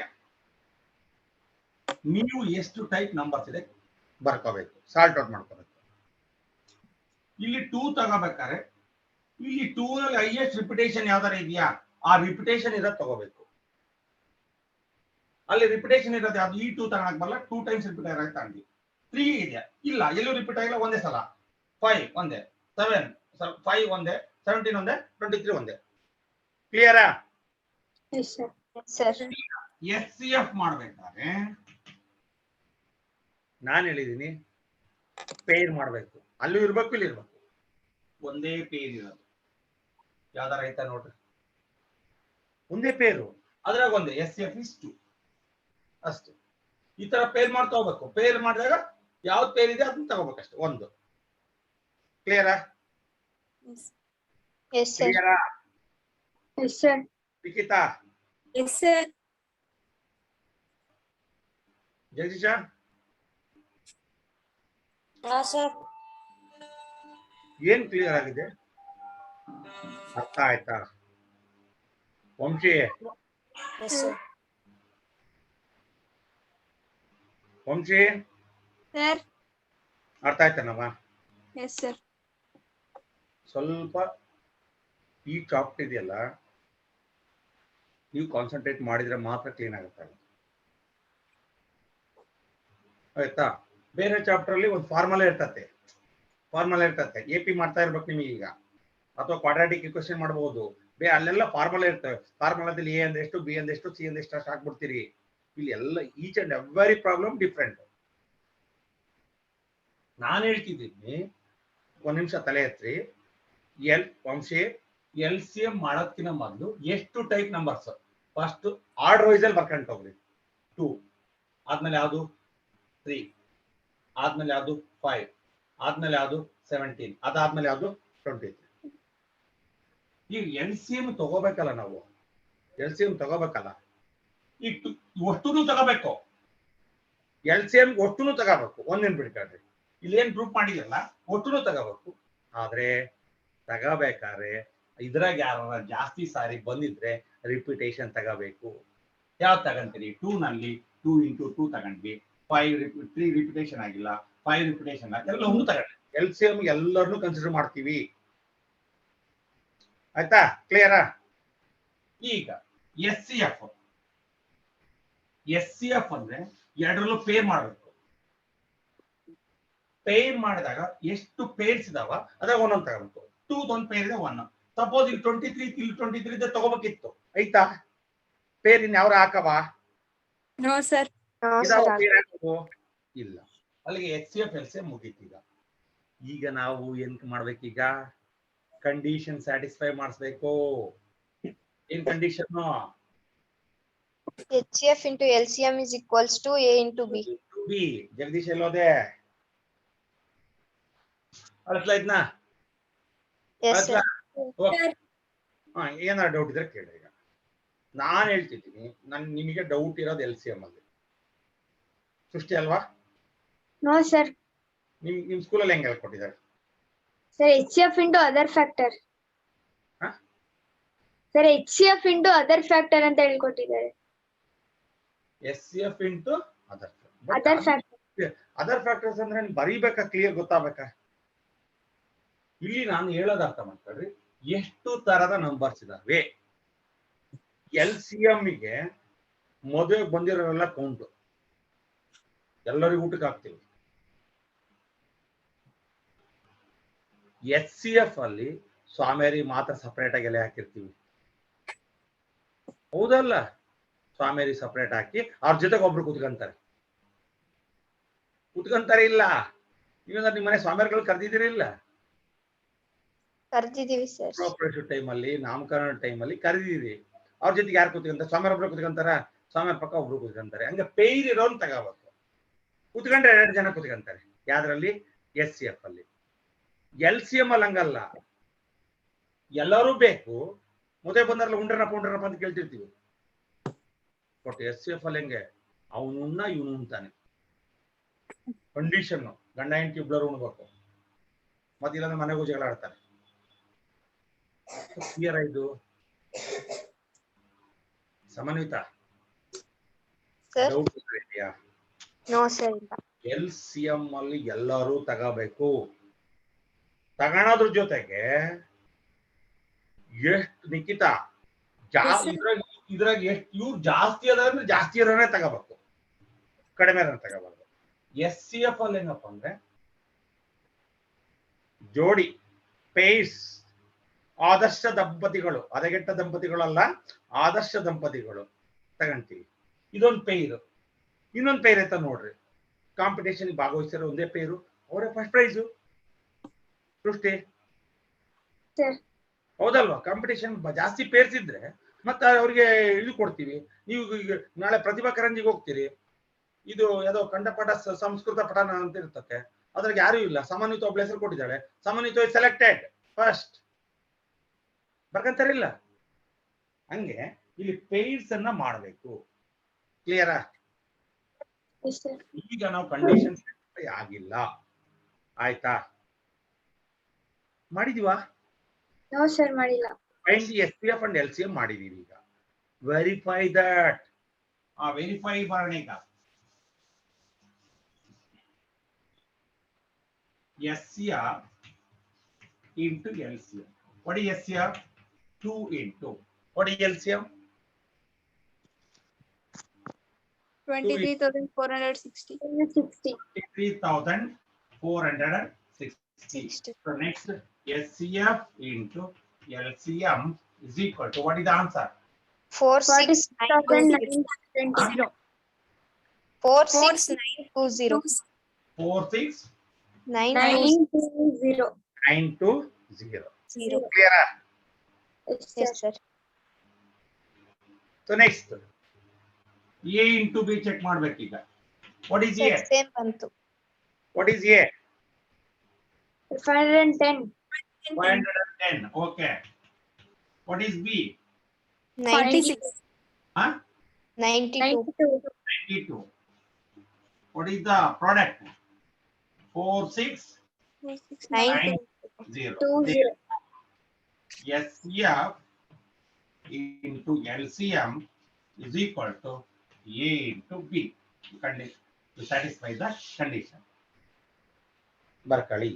ನೀವು ಎಷ್ಟು ಟೈಪ್ ನಂಬರ್ಸ್ ಇದೆ ಬರ್ಕೋಬೇಕು, ಸಾಲ್ಟ್ ಔಟ್ ಮಾಡ್ಕೋಬೇಕು. ಇಲ್ಲಿ 2 ತಗೋಬೇಕಾದ್ರೆ ಇಲ್ಲಿ 2 ನಲ್ಲಿ ಹೈಯೆಸ್ಟ್ ರಿಪಿಟೇಷನ್ ಯಾವ್ದಾರ ಇದೆಯಾ ಆ ರಿಪಿಟೇಷನ್ ಇರೋದು ತಗೋಬೇಕು. ಅಲ್ಲಿ ರಿಪಿಟೇಷನ್ ಇರೋದು ಯಾವ್ದು? ಈ 2 ತಗೊಳಕ್ ಬರಲ್ಲ, 2 ಟೈಮ್ಸ್ ರಿಪೀಟ್ ಆಗಿ ತಗೊಂಡಿ. 3 ಇದೆಯಾ? ಇಲ್ಲ, ಎಲ್ಲೂ ರಿಪೀಟ್ ಆಗಿಲ್ಲ, ಒಂದೇ ಸಲ. 5 ಒಂದೇ, 7 5 ಒಂದೇ, 17 ಒಂದೇ, 23 ಒಂದೇ. ಕ್ಲಿಯರಾ? SCF ಮಾಡ್ಬೇಕಾದ್ರೆ ನಾನು ಹೇಳಿದೀನಿ ಪೇರ್ ಮಾಡ್ಬೇಕು. ಅಲ್ಲೂ ಇರ್ಬೇಕು, ಇಲ್ಲಿ ಇರ್ಬೇಕು. ಒಂದೇ ಪೇರ್ ಇರೋದು ಯಾವ್ದಾರ ಆಯ್ತಾ ನೋಡ್ರಿ, ಒಂದೇ ಪೇರು, ಅದ್ರಾಗ ಒಂದೇ SCF is 2 ಅಷ್ಟೇ. ಈ ತರ ಪೇರ್ ಮಾಡ್ತಾ ಹೋಗ್ಬೇಕು. ಪೇರ್ ಮಾಡಿದಾಗ ಯಾವ್ದು ಪೇರ್ ಇದೆ ಅದನ್ನ ತಗೋಬೇಕಷ್ಟೇ, ಒಂದು. ಕ್ಲಿಯರಾ? ಕ್ಲಿಯರಾ? ಲಿಖಿತಾ? ಜಗದೀಶ? ಏನ್ ಕ್ಲಿಯರ್ ಆಗಿದೆ? ಅರ್ಥ ಆಯ್ತಾ? ವಂಶಿ? ವಂಶಿ ಸರ್ ಅರ್ಥ ಆಯ್ತಾನಮ್ಮ? Yes sir. ಸ್ವಲ್ಪ ಈ ಚಾಪ್ಟರ್ ಇದೆಯಲ್ಲ, ನೀವು ಕಾನ್ಸಂಟ್ರೇಟ್ ಮಾಡಿದ್ರೆ ಮಾತ್ರ ಕ್ಲೀನ್ ಆಗುತ್ತೆ. ಆಯ್ತಾ? ಬೇರೆ ಚಾಪ್ಟರ್ ಅಲ್ಲಿ ಒಂದು ಫಾರ್ಮುಲಾ ಇರ್ತತೆ, ಎ ಪಿ ಮಾಡ್ತಾ ಇರ್ಬೇಕು ನಿಮಗೆ ಈಗ, ಅಥವಾ ಕ್ವಾಡ್ರಾಟಿಕ್ ಇಕ್ವೇಷನ್ ಮಾಡಬಹುದು. ಅಲ್ಲೆಲ್ಲ ಫಾರ್ಮುಲಾ ಇರ್ತವೆ. ಫಾರ್ಮುಲಾದಲ್ಲಿ ಎ ಅಂದ್ರೆ ಎಷ್ಟು, ಬಿ ಅಂದ್ರೆ ಎಷ್ಟು, ಸಿ ಅಂದ್ರೆ ಎಷ್ಟು ಹಾಕ್ಬಿಡ್ತೀರಿ. ಇಲ್ಲಿ ಎಲ್ಲ each and every problem different. ನಾನು ಹೇಳ್ತಿದ್ದೀನಿ, ಒಂದ್ ನಿಮಿಷ ತಲೆ ಎತ್ರಿ. ಎಲ್ ಸಿ ಎಂ ಮಾಡೋದಕ್ಕಿಂತ ಮೊದಲು ಎಷ್ಟು type numbers first order wise ಅಲ್ಲಿ ಬರ್ಕೊಂಡು ಹೋಗ್ರಿ. 2 ಆದ್ಮೇಲೆ ಯಾವುದು 3, ಆದ್ಮೇಲೆ ಯಾವುದು 5, ಆದ್ಮೇಲೆ ಯಾವುದು 17, ಅದಾದ್ಮೇಲೆ ಯಾವುದು 23. ಈಗ ಎಲ್ ಸಿ ಎಂ ತಗೋಬೇಕಲ್ಲ ನಾವು, ಈಗ ಒಷ್ಟುನು ತಗೋಬೇಕು. ಎಲ್ ಸಿ ಎಂ ಒಷ್ಟುನು ತಗೋಬೇಕು. ಒಂದೇನ್ ಬಿಡ್ಕೊಳ್ರಿ, ಇಲ್ಲಿ ಏನ್ ಗ್ರೂಪ್ ಮಾಡಿದಲ್ಲ ಒಟ್ಟುನು ತಗೋಬೇಕು. ಆದ್ರೆ ತಗೋಬೇಕಾದ್ರೆ ಇದ್ರಾಗ ಯಾರ ಜಾಸ್ತಿ ಸಾರಿ ಬಂದಿದ್ರೆ ರಿಪಿಟೇಷನ್ ತಗೋಬೇಕು. ಯಾವ್ದು ತಗಂತೀರಿ? 2 ನಲ್ಲಿ 2 into 2 ತಗೊಂಡ್ವಿ. 3 ರಿಪಿಟೇಷನ್ ಆಗಿಲ್ಲ, 5 ರಿಪಿಟೇಷನ್ ಎಲ್ಲ ಒಂದು ತಗೊಂಡ್ವಿ. ಎಲ್ ಸಿ ಎಂ ಎಲ್ಲರನ್ನು ಕನ್ಸಿಡರ್ ಮಾಡ್ತೀವಿ. ಆಯ್ತಾ? ಕ್ಲಿಯರಾ? ಈಗ ಎಸ್ ಸಿ ಎಫ್ ಅಂದ್ರೆ ಎರಡರಲ್ಲೂ ಪೇರ್ ಮಾಡಬೇಕು. ಪೇರ್ ಮಾಡಿದಾಗ ಎಷ್ಟು ಪೇರ್ಸ್ ಇದಾವ ಅದಾಗ ಒಂದೊಂದು ತಗೋಬೇಕು. 2 ಒಂದು ಪೇರ್ ಇದೆ 1. ಸಪೋಸ್ ಇಲ್ಲಿ 23 ಇದೆ ತಗೋಬೇಕಿತ್ತು. ಆಯ್ತಾ? ಪೇರ್ ಇನ್ ಯಾವ ಹಾಕವಾ? No sir. ಇಲ್ಲ. ಅಲ್ಲಿಗೆ H C F L C M ಮುಗೀತೀಗ. ಈಗ ನಾವು ಏನ್ ಮಾಡ್ಬೇಕೀಗ? ಕಂಡೀಷನ್ ಸ್ಯಾಟಿಸ್ಫೈ ಮಾಡಿಸ್ಬೇಕು. ಏನ್ condition? HCF into LCM is equals to A into B. Jagadish ಎಲ್ಲೋದೆ? ಅಳಿಸ್ಲಾ? Yes sir. ಏನಾದ್ರು ಡೌಟ್ ಇದ್ರೆ ಕೇಳಿ. ಈಗ ನಾನು ಹೇಳ್ತಿದ್ದೀನಿ, ನಿಮಗೆ ಡೌಟ್ ಇರೋದು ಎಲ್ ಸಿ ಎಂ ಅಲ್ಲಿ. ಸೃಷ್ಟಿ ಅಲ್ವಾ? No sir. ನಿಮ್ ಸ್ಕೂಲಲ್ಲಿ ಹೆಂಗ್ ಹೇಳ್ಕೊಟ್ಟಿದ್ದಾರೆ? Sir HCF into other factor. ಹಾ? Sir HCF into other factor ಅಂತ ಹೇಳ್ಕೊಟ್ಟಿದ್ದಾರೆ. SCF into other factor. Other factors ಅಂದ್ರೆ ಬರೀಬೇಕಾ? ಕ್ಲಿಯರ್ ಗೊತ್ತಾಗಬೇಕಾ? ಇಲ್ಲಿ ನಾನು ಹೇಳೋದು ಅರ್ಥ ಮಾಡ್ಕೊಳ್ರಿ. ಎಷ್ಟು ತರದ ನಂಬರ್ಸ್ ಇದಾವೆ? ಎಲ್ ಸಿ ಎಂಗೆ ಮದುವೆಗೆ ಬಂದಿರೋರೆಲ್ಲ ಕೌಂಟು, ಎಲ್ಲರಿಗೂ ಊಟಕ್ಕೆ ಹಾಕ್ತೀವಿ. ಎಚ್ ಸಿ ಎಫ್ ಅಲ್ಲಿ ಸ್ವಾಮಿಯರಿ ಮಾತ್ರ ಸಪರೇಟ್ ಆಗಿ ಎಲೆ ಹಾಕಿರ್ತೀವಿ. ಹೌದಲ್ಲ? ಸ್ವಾಮಿಯರಿ ಸಪರೇಟ್ ಹಾಕಿ ಅವ್ರ ಜೊತೆಗೆ ಒಬ್ರು ಕುತ್ಕೊಂತಾರೆ ಇಲ್ಲ? ನೀವೇನಾದ್ರು ನಿಮ್ಮ ಮನೆ ಸ್ವಾಮಿಯರ್ಗಳು ಕರೆದಿದ್ದೀರಿಲ್ಲ? ಕರ್ದಿದೀವಿ ಸರ್. ಪ್ರೋಪರೇಷನ್ ಟೈಮ್ ಅಲ್ಲಿ, ನಾಮಕರಣ ಟೈಮ್ ಅಲ್ಲಿ ಕರೆದಿದ್ದೀರಿ. ಅವ್ರ ಜೊತೆಗೆ ಯಾರು ಕುತ್ಕೊಂತಾರೆ? ಸ್ವಾಮಿಯರ್ ಒಬ್ರು ಕುತ್ಕೊಂತಾರ, ಸ್ವಾಮಿಯರ್ ಪಕ್ಕ ಒಬ್ರು ಕುತ್ಕೊಂತಾರೆ. ಹಂಗೆ ಪೇರ್ ಇರೋನ್ ತಗೋಬೇಕು. ಕುತ್ಕೊಂಡ್ರೆ 2 ಜನ ಕುತ್ಕೊಂತಾರೆ. ಯಾವ್ದ್ರಲ್ಲಿ? ಎಸ್ ಸಿ ಎಫ್ ಅಲ್ಲಿ. ಎಲ್ ಸಿ ಎಂ ಅಲ್ಲಿ ಹಂಗಲ್ಲ, ಎಲ್ಲರೂ ಬೇಕು. ಮದುವೆ ಬಂದಾರಲ್ಲ ಉಂಡ್ರನಪ್ಪ ಅಂತ ಕೇಳ್ತಿರ್ತೀವಿ. ಬಟ್ ಎಸ್ ಸಿ ಎಫ್ ಅಲ್ಲಿ ಹೆಂಗೆ? ಅವನುನ್ನ ಇವನು ಉಣ್ತಾನೆ. ಕಂಡೀಷನ್ ಗಂಡ ಹೆಂಡತಿ ಇಬ್ಬರು ಉಣ್ಬೇಕು, ಮತ್ತಿಲ್ಲಾಂದ್ರೆ ಮನೆಗೂ ಜಗಳ ಆಡ್ತಾರೆ. ಕ್ಲಿಯರ್ ಆಯ್ತು? ಸಮನ್ವಿತ ಡೌಟ್ ಇದೆಯಾ? ನೋ ಸರ್ ಇಲ್ಲ. ಎಲ್ ಸಿ ಎಂ ಅಲ್ಲಿ ಎಲ್ಲರೂ ತಗೋಬೇಕು. ತಗೊಳೋದ್ರ ಜೊತೆಗೆ ಎಷ್ಟು ನಿಖಿತಾ ಇದ್ರಾಗ ಎಷ್ಟು ಇವ್ರು ಜಾಸ್ತಿ ಅದಂದ್ರೆ ಜಾಸ್ತಿ ಇರೋನೇ ತಗೋಬೇಕು, ಕಡಿಮೆ ತಗೋಬಾರ್ದು. ಎಸ್ ಸಿ ಎಫ್ ಅಲ್ಲಿ ಏನಪ್ಪ ಅಂದ್ರೆ ಜೋಡಿ ಪೇರ್ಸ್, ಆದರ್ಶ ದಂಪತಿಗಳು, ಹದಗೆಟ್ಟ ದಂಪತಿಗಳಲ್ಲ, ಆದರ್ಶ ದಂಪತಿಗಳು ತಗೊಂತೀವಿ. ಇದೊಂದು ಪೇರು, ಇನ್ನೊಂದು ಪೇರ್ ಅಂತ ನೋಡ್ರಿ. ಕಾಂಪಿಟೇಷನ್ ಭಾಗವಹಿಸಿರೋ ಒಂದೇ ಪೇರು, ಅವರೇ ಫಸ್ಟ್ ಪ್ರೈಸು. ಸೃಷ್ಟಿ ಹೌದಲ್ವಾ? ಕಾಂಪಿಟೇಷನ್ ಜಾಸ್ತಿ ಪೇರ್ಸ್ ಇದ್ರೆ ಮತ್ತೆ ಅವ್ರಿಗೆ ಇದು ಕೊಡ್ತೀವಿ. ನೀವು ನಾಳೆ ಪ್ರತಿಭಾ ಕಾರಂಜಿಗೆ ಹೋಗ್ತೀರಿ, ಇದು ಯಾವುದೋ ಕಂಠಪಾಠ ಸಂಸ್ಕೃತ ಪಠಣ ಅಂತ ಇರ್ತತೆ, ಅದ್ರಾಗ ಯಾರು ಇಲ್ಲ. ಸಮನ್ವಿತ ಒಬ್ಳ ಹೆಸರು ಕೊಟ್ಟಿದ್ದಾಳೆ, ಸಮನ್ವಿತ ಸೆಲೆಕ್ಟೆಡ್ ಫಸ್ಟ್, ಬರ್ಕಂತಾರಿಲ್ಲ? ಹಂಗೆ ಇಲ್ಲಿ ಪೇರ್ಸ್ ಅನ್ನ ಮಾಡಬೇಕು. ಕ್ಲಿಯರಾ? ಈಗ ನಾವು ಕಂಡೀಷನ್ ಆಗಿಲ್ಲ, ಆಯ್ತಾ? ಮಾಡಿದೀವಾ? ನೋ ಸರ್ ಮಾಡಿಲ್ಲ. Find the SPF and LCM ಮಾಡಿದೀವಿ. ಈಗ ವೆರಿಫೈ ದಟ್. ವೆರಿಫೈ ಮಾಡೋಣ. ಈಗ SCF into LCM. What is SCF? 2 into. What is LCM? 23,460. 60. 23,460. So next, SCF into LCM is equal to, what is the answer? 46920. 46,920. 46920. 46920. 920. Clear? Yes, sir. So next, A into B check ಮಾಡ್ಬೇಕು ಈಗ. What is A? Same ಬಂತು. What is A? 510. 510. Okay. What is B? 96. Huh? 92. 92. What is the product? 4690. 20. SCF into LCM is equal to A into B. To satisfy the condition. ಬರ್ಕಳಿ.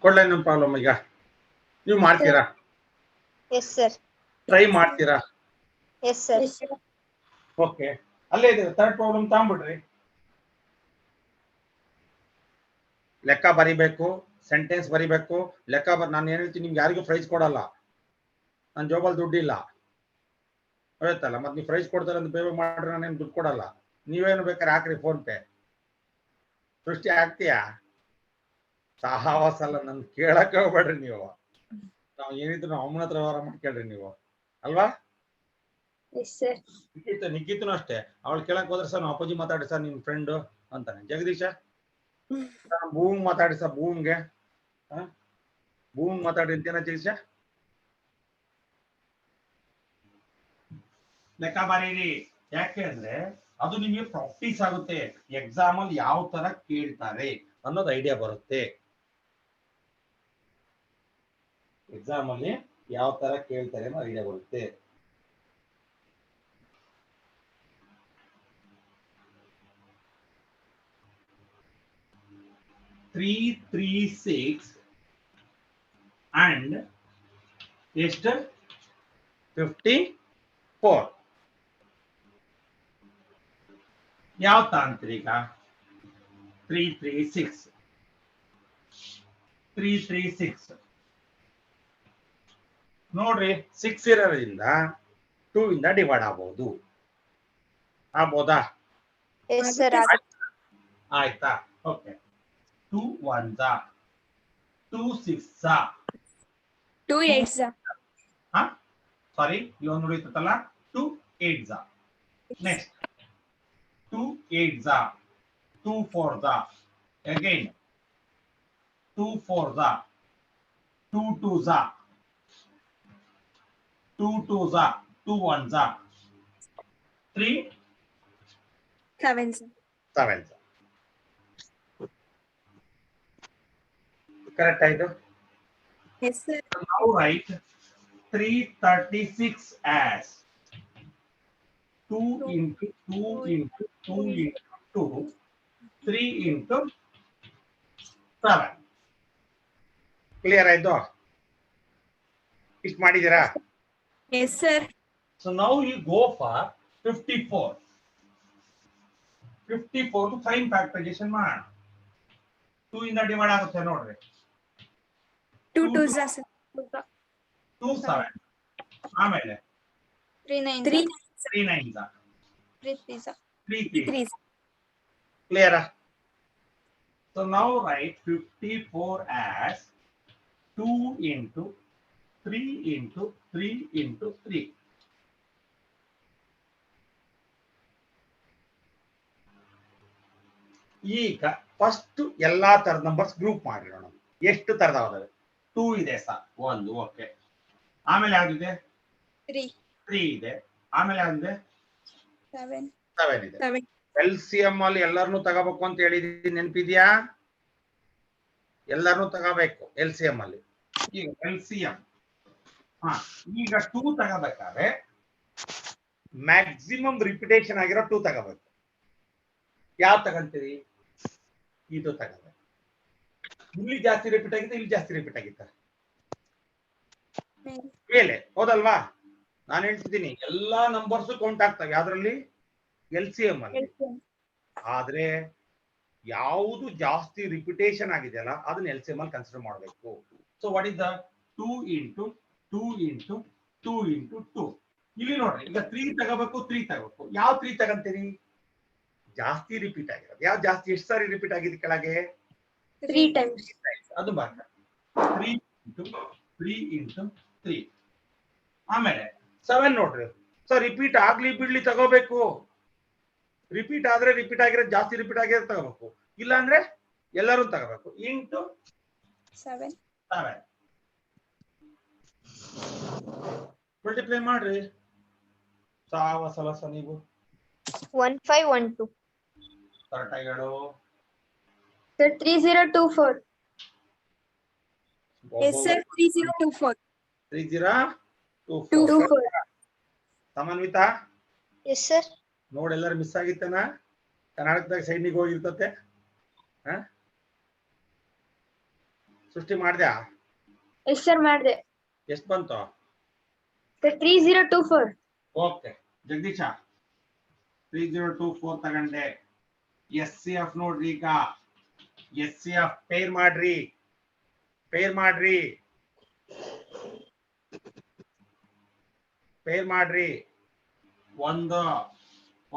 ಕೊಡ್ಲ ನಮ್ಮ problem ಈಗ ನೀವು ಮಾಡ್ತೀರಾ? Yes, sir. Try ಮಾಡ್ತೀರಾ? Yes, sir. Okay, ಅಲ್ಲೇ ಇದೆ third problem ತಗೊಂಡ್ಬಿಡ್ರಿ. ಲೆಕ್ಕ ಬರಿಬೇಕು, sentence ಬರಿಬೇಕು, ಲೆಕ್ಕ ನಾನು ಏನ್ ಹೇಳ್ತೀನಿ, ನಿಮ್ಗೆ ಯಾರಿಗೂ ಪ್ರೈಸ್ ಕೊಡಲ್ಲ, ನನ್ನ ಜೋಬಲ್ಲಿ ದುಡ್ಡಿಲ್ಲ ಹೇಳ್ತಲ್ಲ, ಮತ್ತೆ ನೀವು ಪ್ರೈಸ್ ಕೊಡ್ತಾರೆ ಅಂತ ಬೇಗ ಮಾಡ್ರೆ ನಾನೇನು ದುಡ್ಡು ಕೊಡಲ್ಲ. ನೀವೇನು ಬೇಕಾದ್ರೆ ಹಾಕ್ರಿ ಫೋನ್ ಪೇ. ಸೃಷ್ಟಿ ಆಗ್ತೀಯಾ? ಸಹವಾಸಲ್ಲ, ನನ್ ಕೇಳಕ್ಕೆ ಹೋಗ್ಬೇಡ್ರಿ ನೀವು. ನಾವು ಏನಿದ್ರು ಅಮ್ಮನ ಹತ್ರ ವ್ಯವಹಾರ ಮಾಡಿ ಕೇಳ್ರಿ ನೀವು, ಅಲ್ವಾ? Yes, sir. ನಿಖಿತನು ಅಷ್ಟೇ, ಅವಳು ಕೇಳಕ್ ಹೋದ್ರೆ ಸರ್ ನಾವು ಅಪ್ಪಾಜಿ ಮಾತಾಡಿ ಸರ್ ನಿಮ್ ಫ್ರೆಂಡ್ ಅಂತಾನೆ. ಜಗದೀಶ ಭೂಮ್ ಮಾತಾಡಿ ಸರ್, ಭೂಮ್ಗೆ ಭೂಮ್ ಮಾತಾಡಿ ಅಂತೇನ ಜಗದೀಶ? ಲೆಕ್ಕ ಬರೀರಿ. ಯಾಕೆ ಅಂದ್ರೆ ಅದು ನಿಮಗೆ ಪ್ರಾಕ್ಟೀಸ್ ಆಗುತ್ತೆ. ಎಕ್ಸಾಮ್ ಅಲ್ಲಿ ಯಾವ ತರ ಕೇಳ್ತಾರೆ ಅನ್ನೋದು ಐಡಿಯಾ ಬರುತ್ತೆ. ಎಕ್ಸಾಮ್ ಅಲ್ಲಿ ಯಾವ ತರ ಕೇಳ್ತಾರೆ ಅನ್ನೋ ಐಡಿಯಾ ಬರುತ್ತೆ. Three, 6 and ಎಷ್ಟು 54. ಯಾವ ತಾಂತ್ರಿಕ? 336 ನೋಡ್ರಿ. 6 ಇರೋದ್ರಿಂದ 2 ಇಂದ ಡಿವೈಡ್ ಆಗ್ಬಹುದು. ಆಗ್ಬೋದಾ? Yes, sir. ಆಯ್ತಾ? ಓಕೆ. 2 1s 2 6s 2 8s. ಸಾರಿ, ಇವನು ಉಳಿತಲ್ಲ. 2 8s. Next 2 8s 2 4s again 2 4s 2 2s 2 2s 2 1s 3 7s. 7s. Correct ಆಯ್ತು? Yes, sir. Now write 336 as 2 into 2 into 2 into 2 3 into 7. Clear ಆಯ್ತು? ಇಷ್ಟು ಮಾಡಿದ್ದೀರಾ? Yes, sir. So now you go for 54. 54 to prime factorization ಮಾಡೋಣ. 2 ಇಂದ divide ಆಗುತ್ತೆ ನೋಡ್ರಿ. 2 2s, sir. 2 7. ಆಮೇಲೆ 3 9s. 3 9s 3 3s. 3 3s. Clear? So now write 54 as 2 into 3 into 3 into 3. ಈಗ first ಎಲ್ಲಾ ತರದ ನಂಬರ್ಸ್ ಗ್ರೂಪ್ ಮಾಡಿರೋಣ. ಎಷ್ಟು ತರದವೆ? 2 ಇದೆ ಸರ್, 1. ಓಕೆ. ಆಮೇಲೆ ಯಾವ್ದಿದೆ? 3 ಇದೆ. ಆಮೇಲೆ ಯಾವ್ದಿದೆ? 7 ಇದೆ. LCM ಅಲ್ಲಿ ಎಲ್ಲರನ್ನು ತಗೋಬೇಕು ಅಂತ ಹೇಳಿದೀನಿ, ನೆನಪಿದ್ಯಾ? ಎಲ್ಲಾನು ತಗೋಬೇಕು ಎಲ್ ಸಿ ಎಂ ಅಲ್ಲಿ. ಈಗ ಎಲ್ ಸಿ ಎಂ ಈಗ 2 ತಗೋಬೇಕಾದ್ರೆ ಮ್ಯಾಕ್ಸಿಮಮ್ ರಿಪಿಟೇಷನ್ ಆಗಿರೋ 2 ತಗೋಬೇಕು. ಯಾವ್ ತಗಂತೀರಿ? ಇದು ತಗೋಬೇಕು. ಇಲ್ಲಿ ಜಾಸ್ತಿ ರಿಪೀಟ್ ಆಗಿದೆ, ಇಲ್ಲಿ ಜಾಸ್ತಿ ರಿಪೀಟ್ ಆಗಿತ್ತ ಮೇಲೆ, ಹೌದಲ್ವಾ? ನಾನು ಹೇಳ್ತಿದ್ದೀನಿ ಎಲ್ಲಾ ನಂಬರ್ಸ್ ಕೌಂಟ್ ಆಗ್ತವೆ ಯಾವ್ದ್ರಲ್ಲಿ? ಎಲ್ ಸಿ ಎಂ ಅಲ್ಲಿ. ಆದ್ರೆ ಯಾವುದು ಜಾಸ್ತಿ ರಿಪಿಟೇಷನ್ ಆಗಿದೆಯಲ್ಲ ಅದನ್ನ ಎಲ್ ಸಿ ಎಂ ಅಲ್ಲಿ ಕನ್ಸಿಡರ್ ಮಾಡಬೇಕು. So what is the 2 into 2 into 2 into 2. ಇಲ್ಲಿ ನೋಡ್ರಿ, ಈಗ 3 ತಗೋಬೇಕು, 3 ತಗೋಬೇಕು. ಯಾವ 3 ತಗಂತೀರಿ? ಜಾಸ್ತಿ ರಿಪೀಟ್ ಆಗಿರೋದು. ಯಾವ ಜಾಸ್ತಿ? ಎಷ್ಟು ಸಾರಿ ರಿಪೀಟ್ ಆಗಿದೆ ಕೆಳಗೆ? 3 times. ಅದು ಬಾಕ 3 ಇಂಟು 3 ಇಂಟು 3. ಆಮೇಲೆ 7 ನೋಡ್ರಿ. ಸೊ ರಿಪೀಟ್ ಆಗ್ಲಿ ಬಿಡ್ಲಿ ತಗೋಬೇಕು. ರಿಪೀಟ್ ಆದ್ರೆ ರಿಪೀಟ್ ಆಗಿರೋ ಜಾಸ್ತಿ ರಿಪೀಟ್ ಆಗಿರೋ ತಗೋಬೇಕು, ಇಲ್ಲ ಅಂದ್ರೆ ಎಲ್ಲರೂ ತಗೋಬೇಕು. ಇಂಟು 7 ಮಲ್ಟಿಪ್ಲೈ ಮಾಡ್ರಿ. ಸಲಸ ನೀವು 1512. ಕರೆಕ್ಟ್ ಆಗಿ ಹೇಳು. Sir, 3024. Yes, sir. 3024. 3024. Samanvitha? Yes, sir. ನೋಡ್ ಎಲ್ಲರೂ ಮಿಸ್ ಆಗಿತ್ತನ? ಕರ್ನಾಟಕದಾಗ ಸೈನಿಗೆ ಹೋಗಿರ್ತತೆ. ಸೃಷ್ಟಿ ಮಾಡ್ದ್ಯಾ? Yes, sir, ಮಾಡ್ದೆ. ಎಷ್ಟು ಬಂತು? Sir, 3024. ಓಕೆ. ಜಗದೀಶ 3024 ತಗೊಂಡೆ. ಎಸ್ ಸಿ ಎಫ್ ನೋಡ್ರಿ. ಈಗ ಎಸ್ ಸಿ ಎಫ್ ಪೇರ್ ಮಾಡ್ರಿ. ಪೇರ್ ಮಾಡ್ರಿ. 1